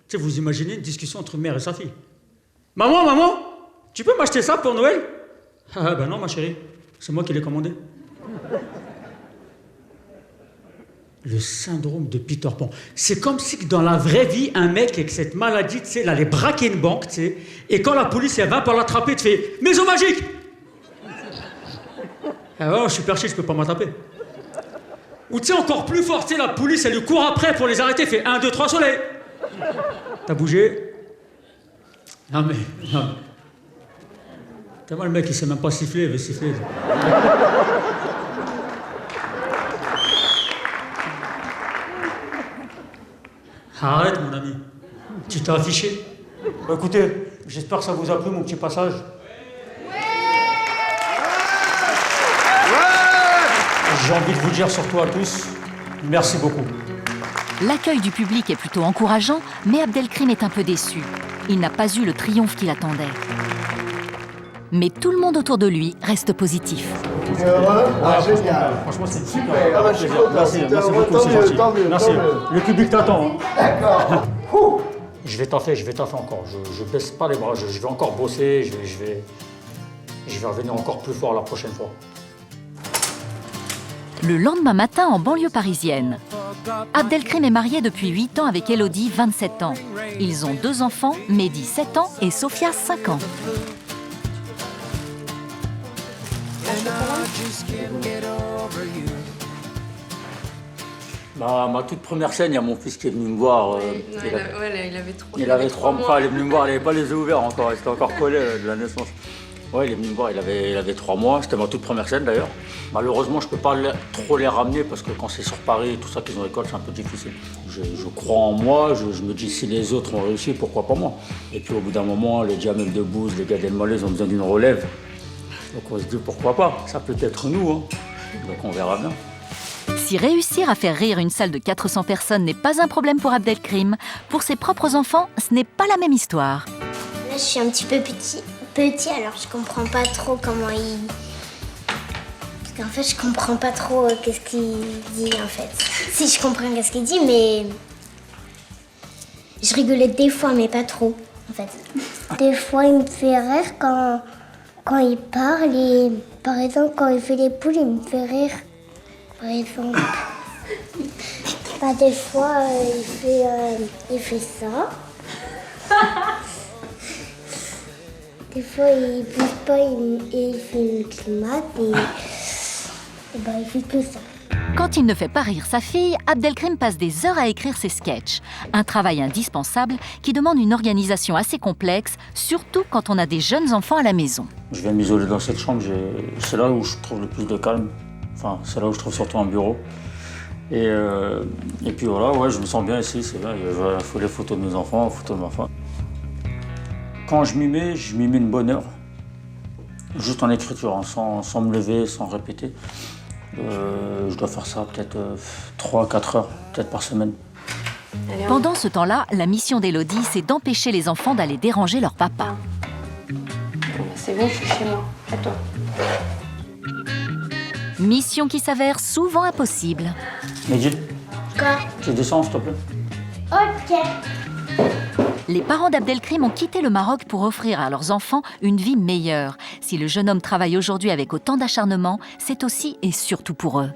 Tu sais, vous imaginez une discussion entre mère et sa fille. Maman, tu peux m'acheter ça pour Noël? Ah ben non ma chérie, c'est moi qui l'ai commandé. Le syndrome de Peter Pan. C'est comme si dans la vraie vie, un mec avec cette maladie, tu sais, il allait braquer une banque, tu sais, et quand la police elle va pour l'attraper, tu fais « Maison magique !» Ah ouais, je suis perché, je peux pas m'attraper. Ou tu sais, encore plus fort, tu sais, la police, elle lui court après pour les arrêter, fait 1, 2, 3, soleil. T'as bougé? Non mais... T'as mal le mec, il sait même pas siffler, il veut siffler. Arrête, mon ami. Tu t'es affiché. Bah, écoutez, j'espère que ça vous a plu, mon petit passage. J'ai envie de vous dire surtout à tous, merci beaucoup. L'accueil du public est plutôt encourageant, mais Abdelkrim est un peu déçu. Il n'a pas eu le triomphe qu'il attendait. Mais tout le monde autour de lui reste positif. Tu es heureux? Ah, génial. Franchement, c'est super. Ah, bah, je suis content. Merci beaucoup, c'est gentil. Merci. Le public t'attend. Hein. D'accord. Je vais taffer encore. Je baisse pas les bras. Je vais encore bosser. Je vais revenir encore plus fort la prochaine fois. Le lendemain matin, en banlieue parisienne. Abdelkrim est marié depuis 8 ans avec Elodie, 27 ans. Ils ont 2 enfants, Mehdi, 7 ans et Sophia, 5 ans. Ma toute première scène, il y a mon fils qui est venu me voir. Il avait 3 mois. Il est venu me voir, il n'avait pas les yeux ouverts encore, il était encore collé de la naissance. Ouais, il est venu me voir, il avait 3 mois, c'était ma toute première scène d'ailleurs. Malheureusement, je ne peux pas trop les ramener parce que quand c'est sur Paris et tout ça qu'ils ont l'école, c'est un peu difficile. Je crois en moi, je me dis si les autres ont réussi, pourquoi pas moi. Et puis au bout d'un moment, les Jamel Debbouze, les Gad Elmaleh, ils ont besoin d'une relève. Donc on se dit pourquoi pas, ça peut être nous, hein. Donc on verra bien. Si réussir à faire rire une salle de 400 personnes n'est pas un problème pour Abdelkrim, pour ses propres enfants, ce n'est pas la même histoire. Là, je suis un petit peu petit, alors je comprends pas trop comment il... Parce qu'en fait, je comprends pas trop qu'est-ce qu'il dit, en fait. Si, je comprends qu'est-ce qu'il dit, mais... Je rigolais des fois, mais pas trop, en fait. Des fois, il me fait rire quand il parle et... Par exemple, quand il fait les poules, il me fait rire. Par exemple. Bah, des fois, il fait ça. Des fois, il bouge pas et il fait une climate et il fait que ça. Quand il ne fait pas rire sa fille, Abdelkrim passe des heures à écrire ses sketchs. Un travail indispensable qui demande une organisation assez complexe, surtout quand on a des jeunes enfants à la maison. Je viens m'isoler dans cette chambre, c'est là où je trouve le plus de calme. Enfin, c'est là où je trouve surtout un bureau. Et puis voilà, ouais, je me sens bien ici, c'est bien. Il faut les photos de mes enfants, les photos de ma femme. Quand je m'y mets une bonne heure. Juste en écriture, hein, sans me lever, sans répéter. Je dois faire ça peut-être 3-4 heures, peut-être par semaine. Pendant ce temps-là, la mission d'Élodie, c'est d'empêcher les enfants d'aller déranger leur papa. C'est bon, je suis chez moi. À toi. Mission qui s'avère souvent impossible. Medjid, Quoi? tu descends, s'il te plaît. Ok. Les parents d'Abdelkrim ont quitté le Maroc pour offrir à leurs enfants une vie meilleure. Si le jeune homme travaille aujourd'hui avec autant d'acharnement, c'est aussi et surtout pour eux.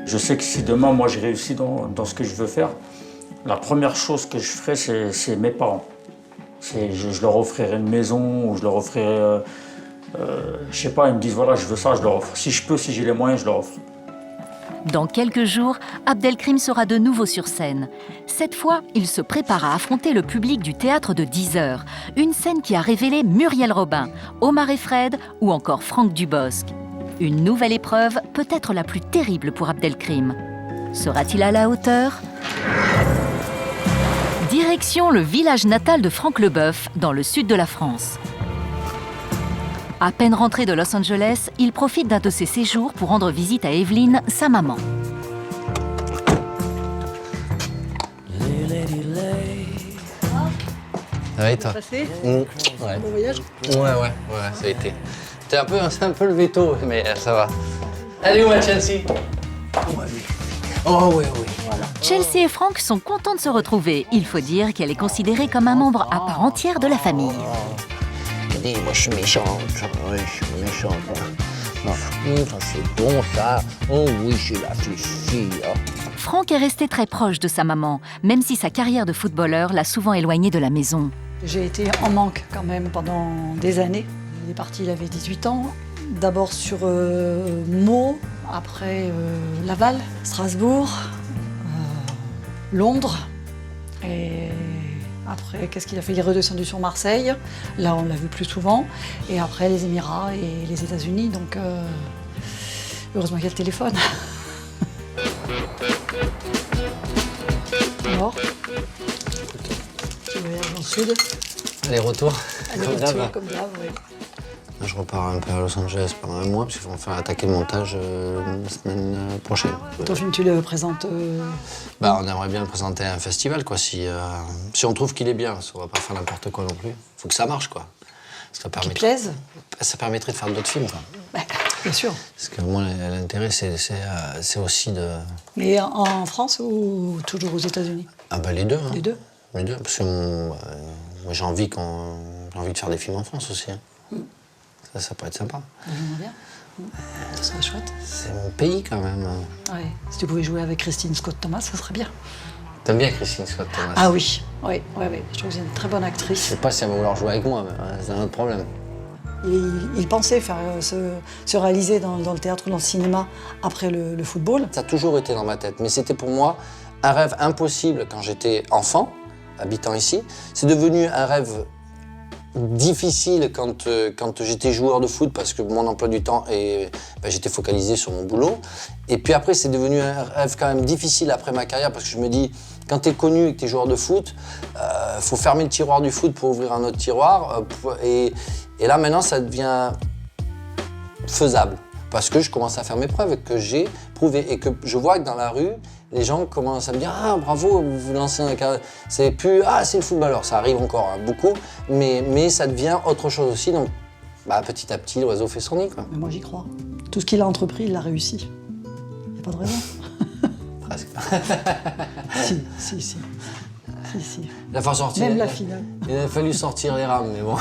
Je sais que si demain, moi, j'ai réussi dans ce que je veux faire, la première chose que je ferai, c'est mes parents. Je leur offrirai une maison, ou je leur offrirai... je sais pas, ils me disent, voilà, je veux ça, je leur offre. Si je peux, si j'ai les moyens, je leur offre. Dans quelques jours, Abdelkrim sera de nouveau sur scène. Cette fois, il se prépare à affronter le public du théâtre de 10 heures. Une scène qui a révélé Muriel Robin, Omar et Fred ou encore Franck Dubosc. Une nouvelle épreuve, peut-être la plus terrible pour Abdelkrim. Sera-t-il à la hauteur ? Direction le village natal de Franck Leboeuf, dans le sud de la France. À peine rentré de Los Angeles, il profite d'un de ses séjours pour rendre visite à Evelyne, sa maman. Ça va et toi? Ouais. Bon voyage? Ouais, ça a été. C'est un peu le veto, mais ça va. Allez, où va Chelsea? Oh oui. Voilà. Chelsea et Franck sont contents de se retrouver. Il faut dire qu'elle est considérée comme un membre à part entière de la famille. Dis, moi je suis méchante. Oui, je suis méchante. Non, ça c'est bon ça. Oh oui, je suis la fille. Oh. Franck est resté très proche de sa maman, même si sa carrière de footballeur l'a souvent éloigné de la maison. J'ai été en manque quand même pendant des années. Il est parti, il avait 18 ans. D'abord sur Meaux, après Laval, Strasbourg, Londres. Et après, qu'est-ce qu'il a fait? Il est redescendu sur Marseille. Là, on l'a vu plus souvent. Et après, les Émirats et les États-Unis. Donc, heureusement qu'il y a le téléphone. Alors, tu voyages dans le sud? Aller-retour. Comme d'hab, oui. Je repars un peu à Los Angeles pendant un mois, parce qu'il faut me faire attaquer le montage la semaine prochaine. Ton film, tu le présentes On aimerait bien le présenter à un festival, quoi. Si on trouve qu'il est bien, on va pas faire n'importe quoi non plus. Faut que ça marche, quoi. Ça permettrait de faire d'autres films, quoi. Bien sûr. Parce que moi, l'intérêt, c'est aussi de... Mais en France ou toujours aux États-Unis? Les deux. Hein. Les deux? Les deux, parce que moi, j'ai envie de faire des films en France aussi. Hein. Ça pourrait être sympa. J'aimerais bien. Ça serait chouette. C'est mon pays, quand même. Ouais. Si tu pouvais jouer avec Christine Scott-Thomas, ça serait bien. T'aimes bien Christine Scott-Thomas? Ah oui. Oui. Je trouve que c'est une très bonne actrice. Je sais pas si elle va vouloir jouer avec moi, mais c'est un autre problème. Il pensait faire se réaliser dans le théâtre ou dans le cinéma après le football. Ça a toujours été dans ma tête, mais c'était pour moi un rêve impossible quand j'étais enfant, habitant ici. C'est devenu un rêve difficile quand j'étais joueur de foot parce que mon emploi du temps j'étais focalisé sur mon boulot. Et puis après, c'est devenu un rêve quand même difficile après ma carrière parce que je me dis, quand t'es connu et que t'es joueur de foot, faut fermer le tiroir du foot pour ouvrir un autre tiroir. Et là, maintenant, ça devient faisable parce que je commence à faire mes preuves, que j'ai prouvé et que je vois que dans la rue, les gens commencent à me dire « Ah, bravo, vous lancez un carrière ». C'est plus « Ah, c'est le footballeur ». Ça arrive encore beaucoup, mais ça devient autre chose aussi. Donc, petit à petit, l'oiseau fait son nid, quoi. Mais moi, j'y crois. Tout ce qu'il a entrepris, il l'a réussi. Il n'y a pas de raison. Presque. Si. Il a fallu sortir. Même la finale. Il a fallu sortir les rames, mais bon.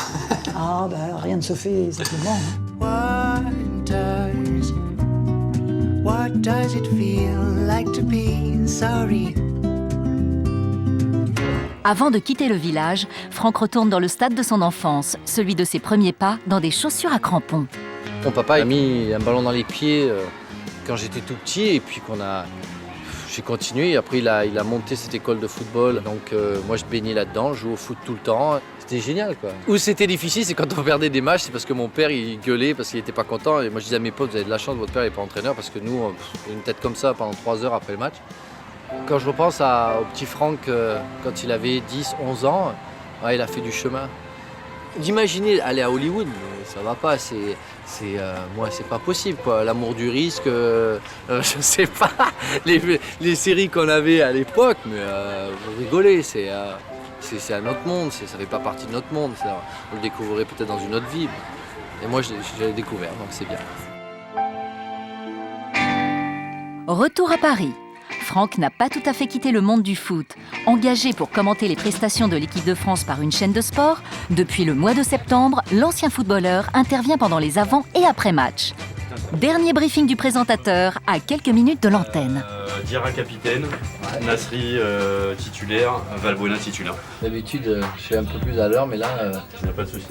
Rien ne se fait simplement. What does it feel like to be sorry? Avant de quitter le village, Franck retourne dans le stade de son enfance, celui de ses premiers pas dans des chaussures à crampons. Mon papa a mis un ballon dans les pieds quand j'étais tout petit et puis j'ai continué. Après, il a monté cette école de football. Donc moi, je baignais là-dedans, je jouais au foot tout le temps. C'était génial, quoi. Où c'était difficile, c'est quand on perdait des matchs, c'est parce que mon père, il gueulait parce qu'il n'était pas content. Et moi, je disais à mes potes, vous avez de la chance, votre père n'est pas entraîneur parce que nous, on a une tête comme ça pendant 3 heures après le match. Quand je repense au petit Franck, quand il avait 10, 11 ans, il a fait du chemin. D'imaginer aller à Hollywood, mais ça va pas, moi c'est pas possible, quoi. L'amour du risque, je sais pas, les séries qu'on avait à l'époque, mais vous rigolez, c'est un autre monde, ça fait pas partie de notre monde, on le découvrirait peut-être dans une autre vie. Et moi je l'ai découvert, donc c'est bien. Retour à Paris. Franck n'a pas tout à fait quitté le monde du foot. Engagé pour commenter les prestations de l'équipe de France par une chaîne de sport, depuis le mois de septembre, l'ancien footballeur intervient pendant les avant- et après-matchs. Dernier briefing du présentateur à quelques minutes de l'antenne. Diarra capitaine, Nasri titulaire, Valbuena titulaire. D'habitude, je suis un peu plus à l'heure, mais là, il n'y a pas de souci.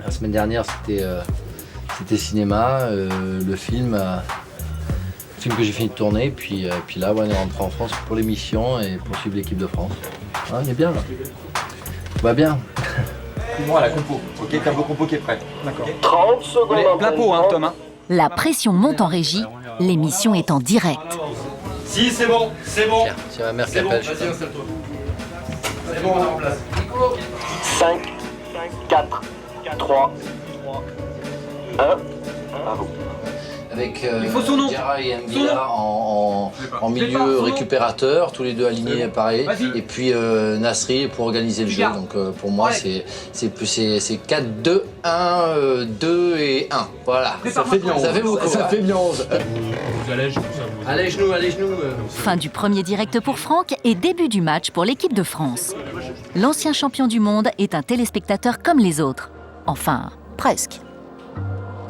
La semaine dernière, c'était cinéma, le film que j'ai fini de tourner, puis là, on est rentré en France pour l'émission et pour suivre l'équipe de France. Ah, on est bien là. Tout va bien. Moi, la compo. Ok, tableau compo qui est prêt. D'accord. 30 secondes. Plein pot, hein, Tom. Hein. La pression monte en régie, l'émission est en direct. Si, c'est bon, c'est bon. Tiens, c'est ma mère qui appelle. Bon, vas-y, installe-toi. C'est bon, on est en place. 5, 4, 3, 1. Bravo. Avec Diarra et Mbila en milieu récupérateur, tous les deux alignés pareil. Et puis Nasri pour organiser le jeu. Donc pour moi, c'est 4, 2, 1, 2 et 1. Voilà. Ça fait bien 11. Ça fait beaucoup. Ça fait bien 11. Allez-nous. Fin du premier direct pour Franck et début du match pour l'équipe de France. L'ancien champion du monde est un téléspectateur comme les autres. Enfin, presque.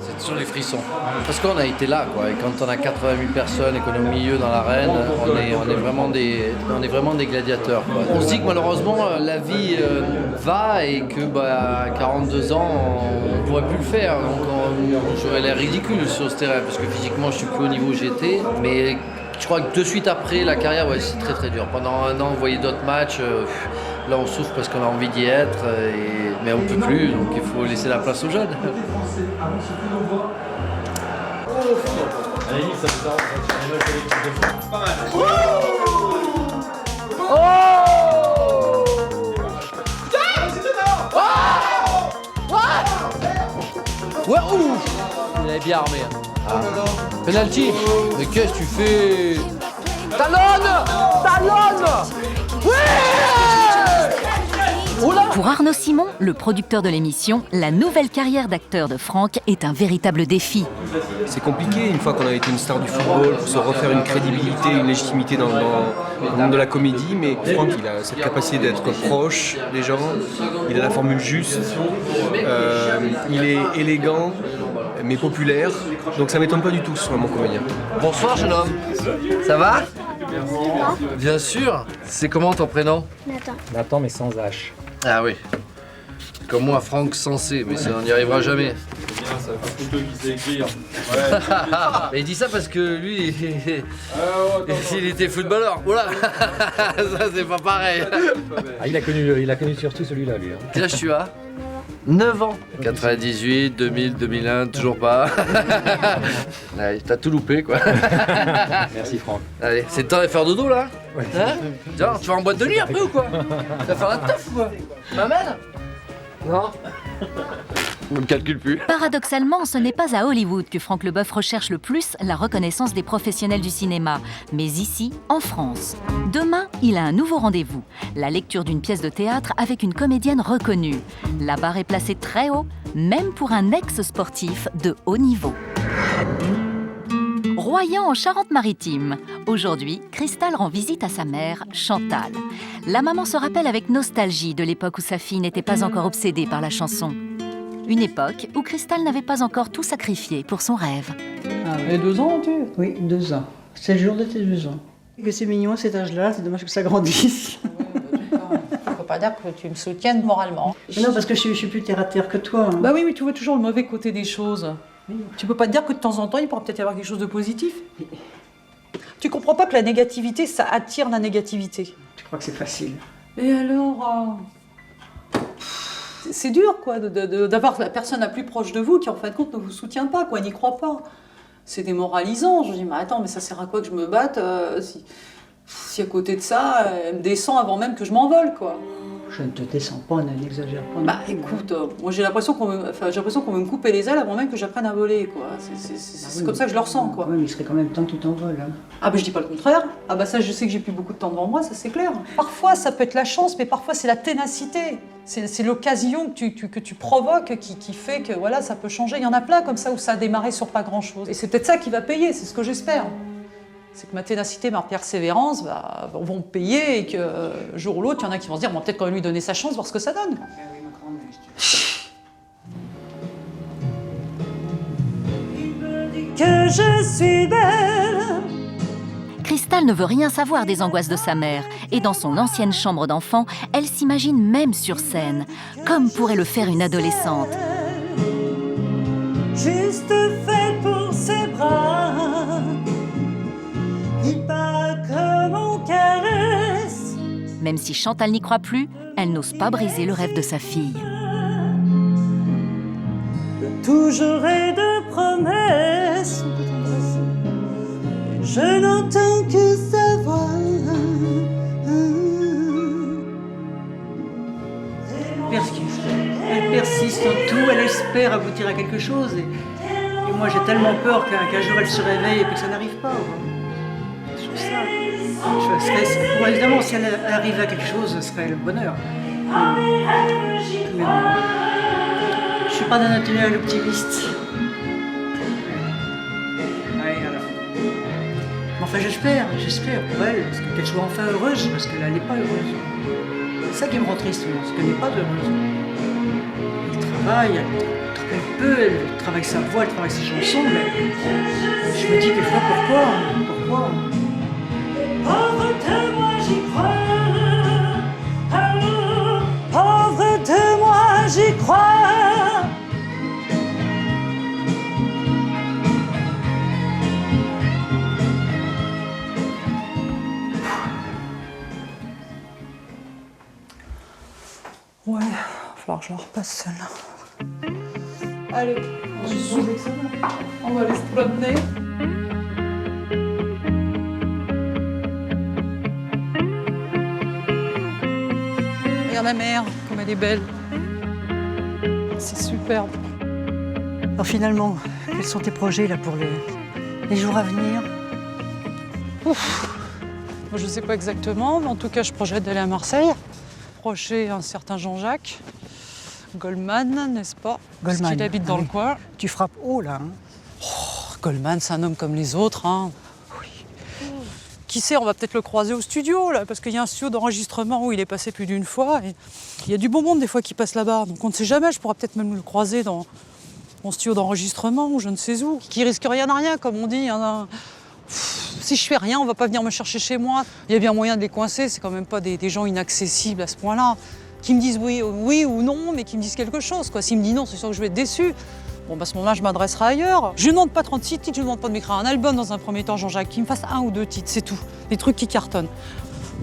C'est toujours les frissons. Parce qu'on a été là, quoi. Et quand on a 80 000 personnes et qu'on est au milieu dans l'arène, on est vraiment des gladiateurs, quoi. On se dit que malheureusement, la vie va et que à 42 ans, on ne pourrait plus le faire. Donc j'aurais l'air ridicule sur ce terrain parce que physiquement, je suis plus au niveau où j'étais. Mais je crois que de suite après, la carrière, c'est très très dur. Pendant 1 an, vous voyez d'autres matchs. Là, on souffre parce qu'on a envie d'y être, mais on ne peut plus, donc il faut laisser la place aux jeunes. Ouais, ouf! Il avait bien armé. Ah. Penalty. Mais qu'est-ce que tu fais? Talonne! Oui! Pour Arnaud Simon, le producteur de l'émission, la nouvelle carrière d'acteur de Franck est un véritable défi. C'est compliqué, une fois qu'on a été une star du football, pour se refaire une crédibilité, une légitimité dans le monde de la comédie, mais Franck, il a cette capacité d'être proche des gens, il a la formule juste, il est élégant, mais populaire, donc ça m'étonne pas du tout que ce soit mon comédien. Bonsoir jeune homme, ça va? Bien sûr. C'est comment ton prénom? Nathan. Nathan, mais sans H. Ah oui. Comme moi, Franck sans C, mais ça, on n'y arrivera jamais. C'est bien, ça faut plutôt qu'il sait écrire. Mais il dit ça parce que lui, il était footballeur. Voilà. Ça, c'est pas pareil. Ah, il a connu surtout celui-là, lui. Hein. Quel âge tu as? 9 ans. 98, 2000, 2001, toujours pas. T'as tout loupé, quoi. Merci, Franck. Allez, c'est le temps de faire dodo, là? Ouais. Hein? Tiens, tu vas en boîte de nuit après ou quoi? Tu vas faire la teuf ou quoi? Tu m'amènes? Non? On ne me calcule plus. Paradoxalement, ce n'est pas à Hollywood que Franck Leboeuf recherche le plus la reconnaissance des professionnels du cinéma, mais ici, en France. Demain, il a un nouveau rendez-vous, la lecture d'une pièce de théâtre avec une comédienne reconnue. La barre est placée très haut, même pour un ex-sportif de haut niveau. Royan en Charente-Maritime. Aujourd'hui, Cristal rend visite à sa mère, Chantal. La maman se rappelle avec nostalgie de l'époque où sa fille n'était pas encore obsédée par la chanson. Une époque où Cristal n'avait pas encore tout sacrifié pour son rêve. Et 2 ans, tu? Oui, 2 ans. C'est le jour de tes 2 ans. Que c'est mignon à cet âge-là, c'est dommage que ça grandisse. pas dire que tu me soutiennes moralement. Mais non, parce que je suis plus terre à terre que toi. Hein. Bah oui, mais tu vois toujours le mauvais côté des choses. Tu peux pas te dire que de temps en temps, il pourra peut-être y avoir quelque chose de positif. Tu comprends pas que la négativité, ça attire la négativité. Tu crois que c'est facile? Et alors c'est dur, quoi, d'avoir la personne la plus proche de vous qui, en fin de compte, ne vous soutient pas, quoi, n'y croit pas. C'est démoralisant. Je dis, mais attends, mais ça sert à quoi que je me batte si à côté de ça, elle me descend avant même que je m'envole, quoi. Je ne te descends pas, n'exagère pas. Bah écoute, moi j'ai l'impression qu'on veut me couper les ailes avant même que j'apprenne à voler, quoi. C'est comme ça que je le ressens, quoi. Oui, mais il serait quand même temps que tu t'envoles. Hein. Ah bah je dis pas le contraire. Ah bah ça, je sais que j'ai plus beaucoup de temps devant moi, ça c'est clair. Parfois ça peut être la chance, mais parfois c'est la ténacité. C'est l'occasion que tu provoques qui fait que voilà, ça peut changer. Il y en a plein comme ça où ça a démarré sur pas grand chose. Et c'est peut-être ça qui va payer, c'est ce que j'espère. C'est que ma ténacité, ma persévérance vont payer et que jour ou l'autre, il y en a qui vont se dire, bon, peut-être quand même lui donner sa chance, voir ce que ça donne. Que je suis belle. Cristal ne veut rien savoir des angoisses de sa mère et dans son ancienne chambre d'enfant, elle s'imagine même sur scène, comme pourrait le faire une adolescente. Juste fait pour ses bras. Il part comme on caresse. Même si Chantal n'y croit plus, elle n'ose pas briser le rêve de sa fille. Toujours et de promesses. Je n'entends que sa voix. Elle persiste en tout, elle espère aboutir à quelque chose. Et moi j'ai tellement peur qu'un jour elle se réveille et que ça n'arrive pas. Bon, évidemment, si elle arrive à quelque chose, ce serait le bonheur. Mais je suis pas d'un naturel optimiste. Ouais, alors. Mais enfin, j'espère pour elle, parce qu'elle soit enfin heureuse, parce qu'elle n'est pas heureuse. C'est ça qui me rend triste, c'est qu'elle n'est pas heureuse. Elle travaille peu, elle travaille sa voix, elle travaille ses chansons, mais je me dis quelquefois pourquoi Pauvre de moi, j'y crois. Oh, pauvre de moi, j'y crois. Ouais, il va falloir que je la repasse celle-là. Allez, on va aller se promener. Regarde la mer, comme elle est belle. C'est superbe. Alors finalement, quels sont tes projets là pour les jours à venir? Ouf. Moi, je ne sais pas exactement, mais en tout cas, je projette d'aller à Marseille. Approcher un certain Jean-Jacques Goldman, n'est-ce pas? Goldman. Parce qu'il habite dans le coin. Tu frappes haut là. Hein. Oh, Goldman, c'est un homme comme les autres. Hein. Oui. Qui sait, on va peut-être le croiser au studio, là, parce qu'il y a un studio d'enregistrement où il est passé plus d'une fois. Et il y a du bon monde des fois qui passe là-bas. Donc on ne sait jamais, je pourrais peut-être même le croiser dans mon studio d'enregistrement ou je ne sais où. Qui risque rien à rien, comme on dit. Hein. Si je fais rien, on va pas venir me chercher chez moi. Il y a bien moyen de les coincer, c'est quand même pas des gens inaccessibles à ce point-là. Qui me disent oui ou non, mais qui me disent quelque chose, quoi. S'ils me disent non, c'est sûr que je vais être déçue. Bon, bah, à ce moment-là, je m'adresserai ailleurs. Je ne demande pas 36 titres, je ne demande pas de m'écrire un album dans un premier temps, Jean-Jacques, qui me fasse 1 ou 2 titres, c'est tout. Des trucs qui cartonnent.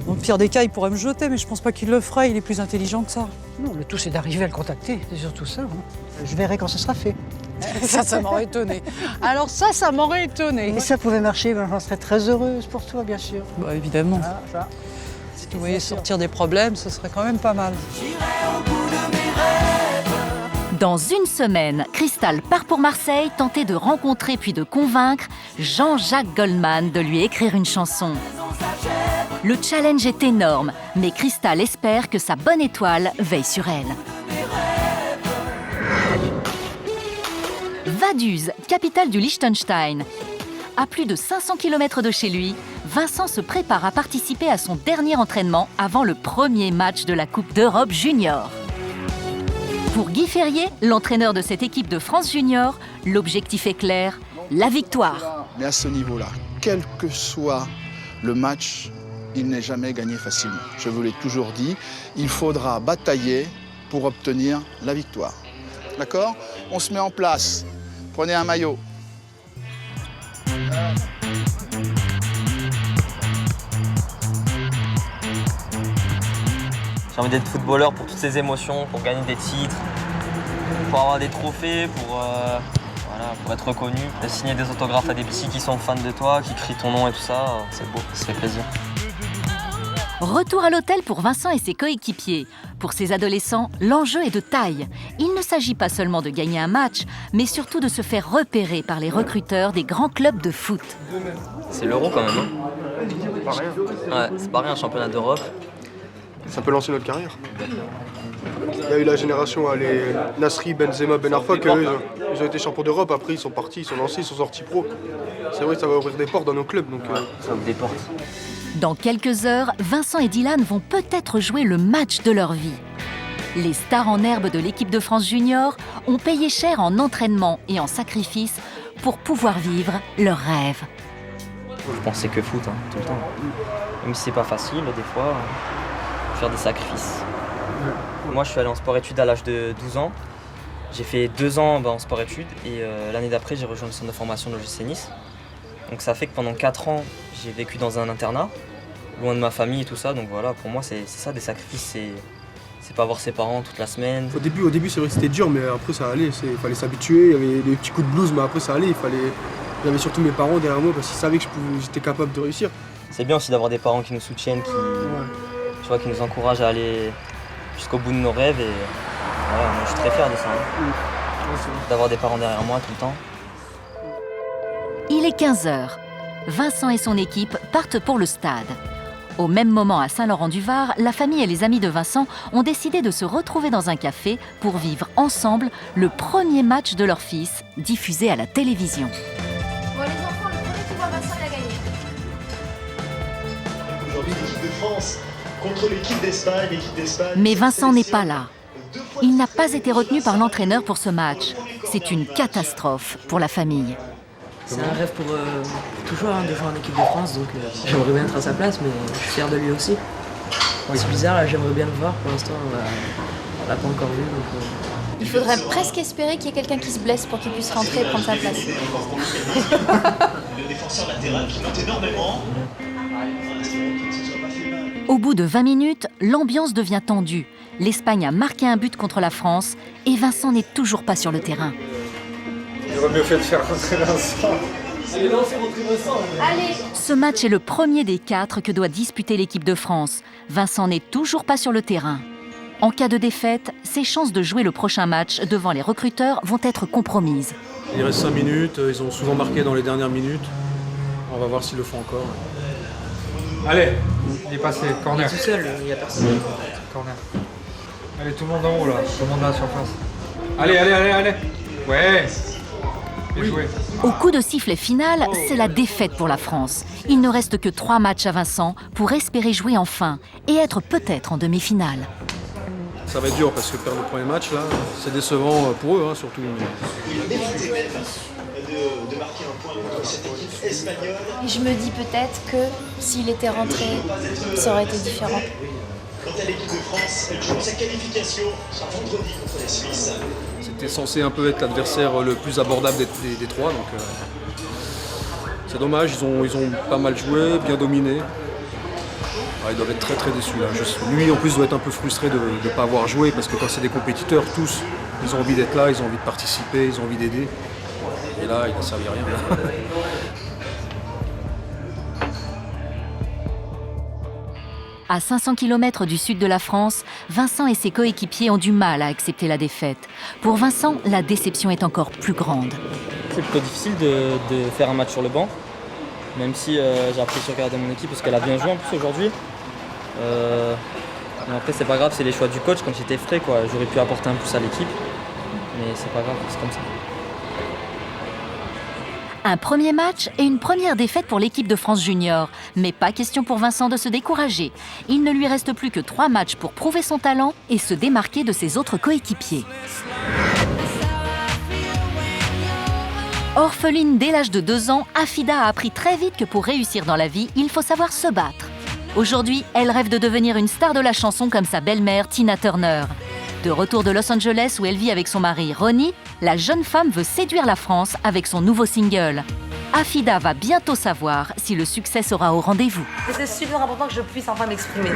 Au pire des cas, il pourrait me jeter, mais je pense pas qu'il le ferait, il est plus intelligent que ça. Non, le tout, c'est d'arriver à le contacter, c'est surtout ça. Hein. Je verrai quand ce sera fait. Ça m'aurait étonné. Alors ça m'aurait étonné. Et ça pouvait marcher, ben, j'en serais très heureuse pour toi, bien sûr. Bah, évidemment. Ah, ça. Si tu voyais sortir des problèmes, ce serait quand même pas mal. Dans une semaine, Cristal part pour Marseille tenter de rencontrer puis de convaincre Jean-Jacques Goldman de lui écrire une chanson. Le challenge est énorme, mais Cristal espère que sa bonne étoile veille sur elle. Vaduz, capitale du Liechtenstein. À plus de 500 km de chez lui, Vincent se prépare à participer à son dernier entraînement avant le premier match de la Coupe d'Europe Junior. Pour Guy Ferrier, l'entraîneur de cette équipe de France Junior, l'objectif est clair, la victoire. Mais à ce niveau-là, quel que soit le match, il n'est jamais gagné facilement. Je vous l'ai toujours dit, il faudra batailler pour obtenir la victoire. D'accord? On se met en place. Prenez un maillot. J'ai envie d'être footballeur pour toutes ces émotions, pour gagner des titres, pour avoir des trophées, pour être reconnu. De signer des autographes à des petits qui sont fans de toi, qui crient ton nom et tout ça, c'est beau, ça fait plaisir. Retour à l'hôtel pour Vincent et ses coéquipiers. Pour ces adolescents, l'enjeu est de taille. Il ne s'agit pas seulement de gagner un match, mais surtout de se faire repérer par les recruteurs des grands clubs de foot. C'est l'Euro quand même, hein? Ouais, c'est pas rien, un championnat d'Europe. Ça peut lancer notre carrière. Il y a eu la génération, les Nasri, Benzema, Ben Arfa, ils ont été champions d'Europe, après ils sont partis, ils sont lancés, ils sont sortis pro. C'est vrai que ça va ouvrir des portes dans nos clubs. Donc, ça ouvre des portes. Dans quelques heures, Vincent et Dylan vont peut-être jouer le match de leur vie. Les stars en herbe de l'équipe de France junior ont payé cher en entraînement et en sacrifice pour pouvoir vivre leur rêve. Je pensais que foot, tout le temps. Même si c'est pas facile, des fois, faire des sacrifices. Moi, je suis allé en sport-études à l'âge de 12 ans. J'ai fait 2 ans en sport-études et l'année d'après, j'ai rejoint le centre de formation de l'OGC Nice. Donc ça fait que pendant 4 ans, j'ai vécu dans un internat, loin de ma famille et tout ça. Donc voilà, pour moi, c'est ça des sacrifices. C'est pas voir ses parents toute la semaine. Au début c'est vrai que c'était dur, mais après ça allait. Il fallait s'habituer, il y avait des petits coups de blues, mais après ça allait. J'avais surtout mes parents derrière moi parce qu'ils savaient que j'étais capable de réussir. C'est bien aussi d'avoir des parents qui nous soutiennent, qui nous encouragent à aller jusqu'au bout de nos rêves. Et voilà, moi, je suis très fier de ça. D'avoir des parents derrière moi tout le temps. Il est 15h. Vincent et son équipe partent pour le stade. Au même moment, à Saint-Laurent-du-Var, la famille et les amis de Vincent ont décidé de se retrouver dans un café pour vivre ensemble le premier match de leur fils, diffusé à la télévision. Bon, les enfants, le premier qui voit Vincent, il a gagné. Aujourd'hui, l'équipe de France contre l'équipe d'Espagne. Mais Vincent n'est pas là. Il n'a pas été retenu par l'entraîneur pour ce match. C'est une catastrophe pour la famille. C'est un rêve pour toujours de jouer en équipe de France, donc j'aimerais bien être à sa place, mais je suis fier de lui aussi. C'est bizarre, là, j'aimerais bien le voir, pour l'instant on l'a pas encore vu. Donc, Il faudrait presque espérer qu'il y ait quelqu'un qui se blesse pour qu'il puisse rentrer et prendre sa place. Le défenseur latéral qui note énormément. Au bout de 20 minutes, l'ambiance devient tendue. L'Espagne a marqué un but contre la France et Vincent n'est toujours pas sur le terrain. J'aurais mieux fait de faire rentrer Vincent. Allez, lancez rentrer Vincent. Allez. Ce match est le premier des 4 que doit disputer l'équipe de France. Vincent n'est toujours pas sur le terrain. En cas de défaite, ses chances de jouer le prochain match devant les recruteurs vont être compromises. Il reste 5 minutes, ils ont souvent marqué dans les dernières minutes. On va voir s'ils le font encore. Allez, il est passé, corner. Il est tout seul, il n'y a personne. Corner. Allez, tout le monde en haut là, tout le monde à la surface. Allez. Ouais. Au coup de sifflet final, c'est la défaite pour la France. Il ne reste que 3 matchs à Vincent pour espérer jouer enfin et être peut-être en demi-finale. Ça va être dur parce que perdre le premier match là, c'est décevant pour eux surtout. De marquer un point contre cette équipe espagnole. Et je me dis peut-être que s'il était rentré, ça aurait été différent. Quant à l'équipe de France, elle joue sa qualification vendredi contre la Suisse. C'était censé un peu être l'adversaire le plus abordable des 3, donc c'est dommage, ils ont pas mal joué, bien dominé. Ils doivent être très déçus là. Lui en plus doit être un peu frustré de ne pas avoir joué parce que quand c'est des compétiteurs, tous, ils ont envie d'être là, ils ont envie de participer, ils ont envie d'aider. Et là, il n'a servi à rien. À 500 km du sud de la France, Vincent et ses coéquipiers ont du mal à accepter la défaite. Pour Vincent, la déception est encore plus grande. C'est plutôt difficile de faire un match sur le banc, même si j'ai apprécié regarder mon équipe parce qu'elle a bien joué en plus aujourd'hui. Mais après, c'est pas grave, c'est les choix du coach quand j'étais frais, quoi. J'aurais pu apporter un plus à l'équipe, mais c'est pas grave, c'est comme ça. Un premier match et une première défaite pour l'équipe de France junior. Mais pas question pour Vincent de se décourager. Il ne lui reste plus que 3 matchs pour prouver son talent et se démarquer de ses autres coéquipiers. Orpheline dès l'âge de 2 ans, Afida a appris très vite que pour réussir dans la vie, il faut savoir se battre. Aujourd'hui, elle rêve de devenir une star de la chanson comme sa belle-mère Tina Turner. De retour de Los Angeles où elle vit avec son mari Ronnie, la jeune femme veut séduire la France avec son nouveau single. Afida va bientôt savoir si le succès sera au rendez-vous. C'était super important que je puisse enfin m'exprimer.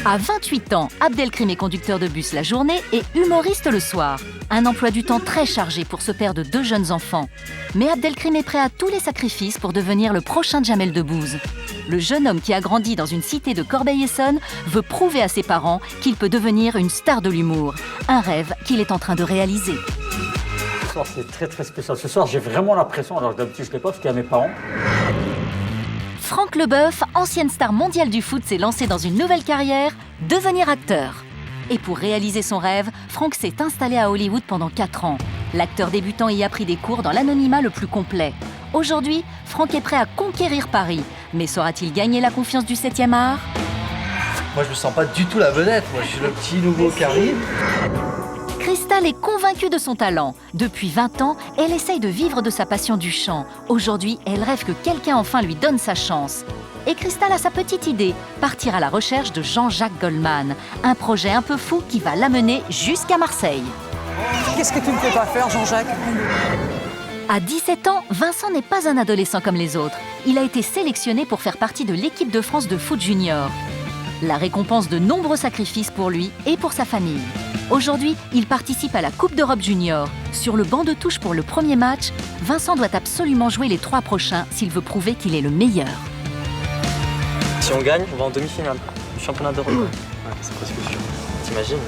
À 28 ans, Abdelkrim est conducteur de bus la journée et humoriste le soir. Un emploi du temps très chargé pour ce père de 2 jeunes enfants. Mais Abdelkrim est prêt à tous les sacrifices pour devenir le prochain Jamel Debbouze. Le jeune homme qui a grandi dans une cité de Corbeil-Essonnes veut prouver à ses parents qu'il peut devenir une star de l'humour. Un rêve qu'il est en train de réaliser. Ce soir, c'est très très spécial. Ce soir, j'ai vraiment l'impression, alors d'habitude je ne l'ai pas parce qu'il y a mes parents. Franck Leboeuf, ancienne star mondiale du foot, s'est lancé dans une nouvelle carrière, devenir acteur. Et pour réaliser son rêve, Franck s'est installé à Hollywood pendant 4 ans. L'acteur débutant y a pris des cours dans l'anonymat le plus complet. Aujourd'hui, Franck est prêt à conquérir Paris. Mais saura-t-il gagner la confiance du 7e art? Moi, je me sens pas du tout la vedette. Moi, je suis le petit nouveau qui arrive. Crystal est convaincue de son talent. Depuis 20 ans, elle essaye de vivre de sa passion du chant. Aujourd'hui, elle rêve que quelqu'un enfin lui donne sa chance. Et Crystal a sa petite idée, partir à la recherche de Jean-Jacques Goldman. Un projet un peu fou qui va l'amener jusqu'à Marseille. Qu'est-ce que tu ne fais pas faire, Jean-Jacques? À 17 ans, Vincent n'est pas un adolescent comme les autres. Il a été sélectionné pour faire partie de l'équipe de France de foot junior. La récompense de nombreux sacrifices pour lui et pour sa famille. Aujourd'hui, il participe à la Coupe d'Europe junior. Sur le banc de touche pour le premier match, Vincent doit absolument jouer les 3 prochains s'il veut prouver qu'il est le meilleur. Si on gagne, on va en demi-finale du championnat d'Europe. C'est presque sûr. T'imagines?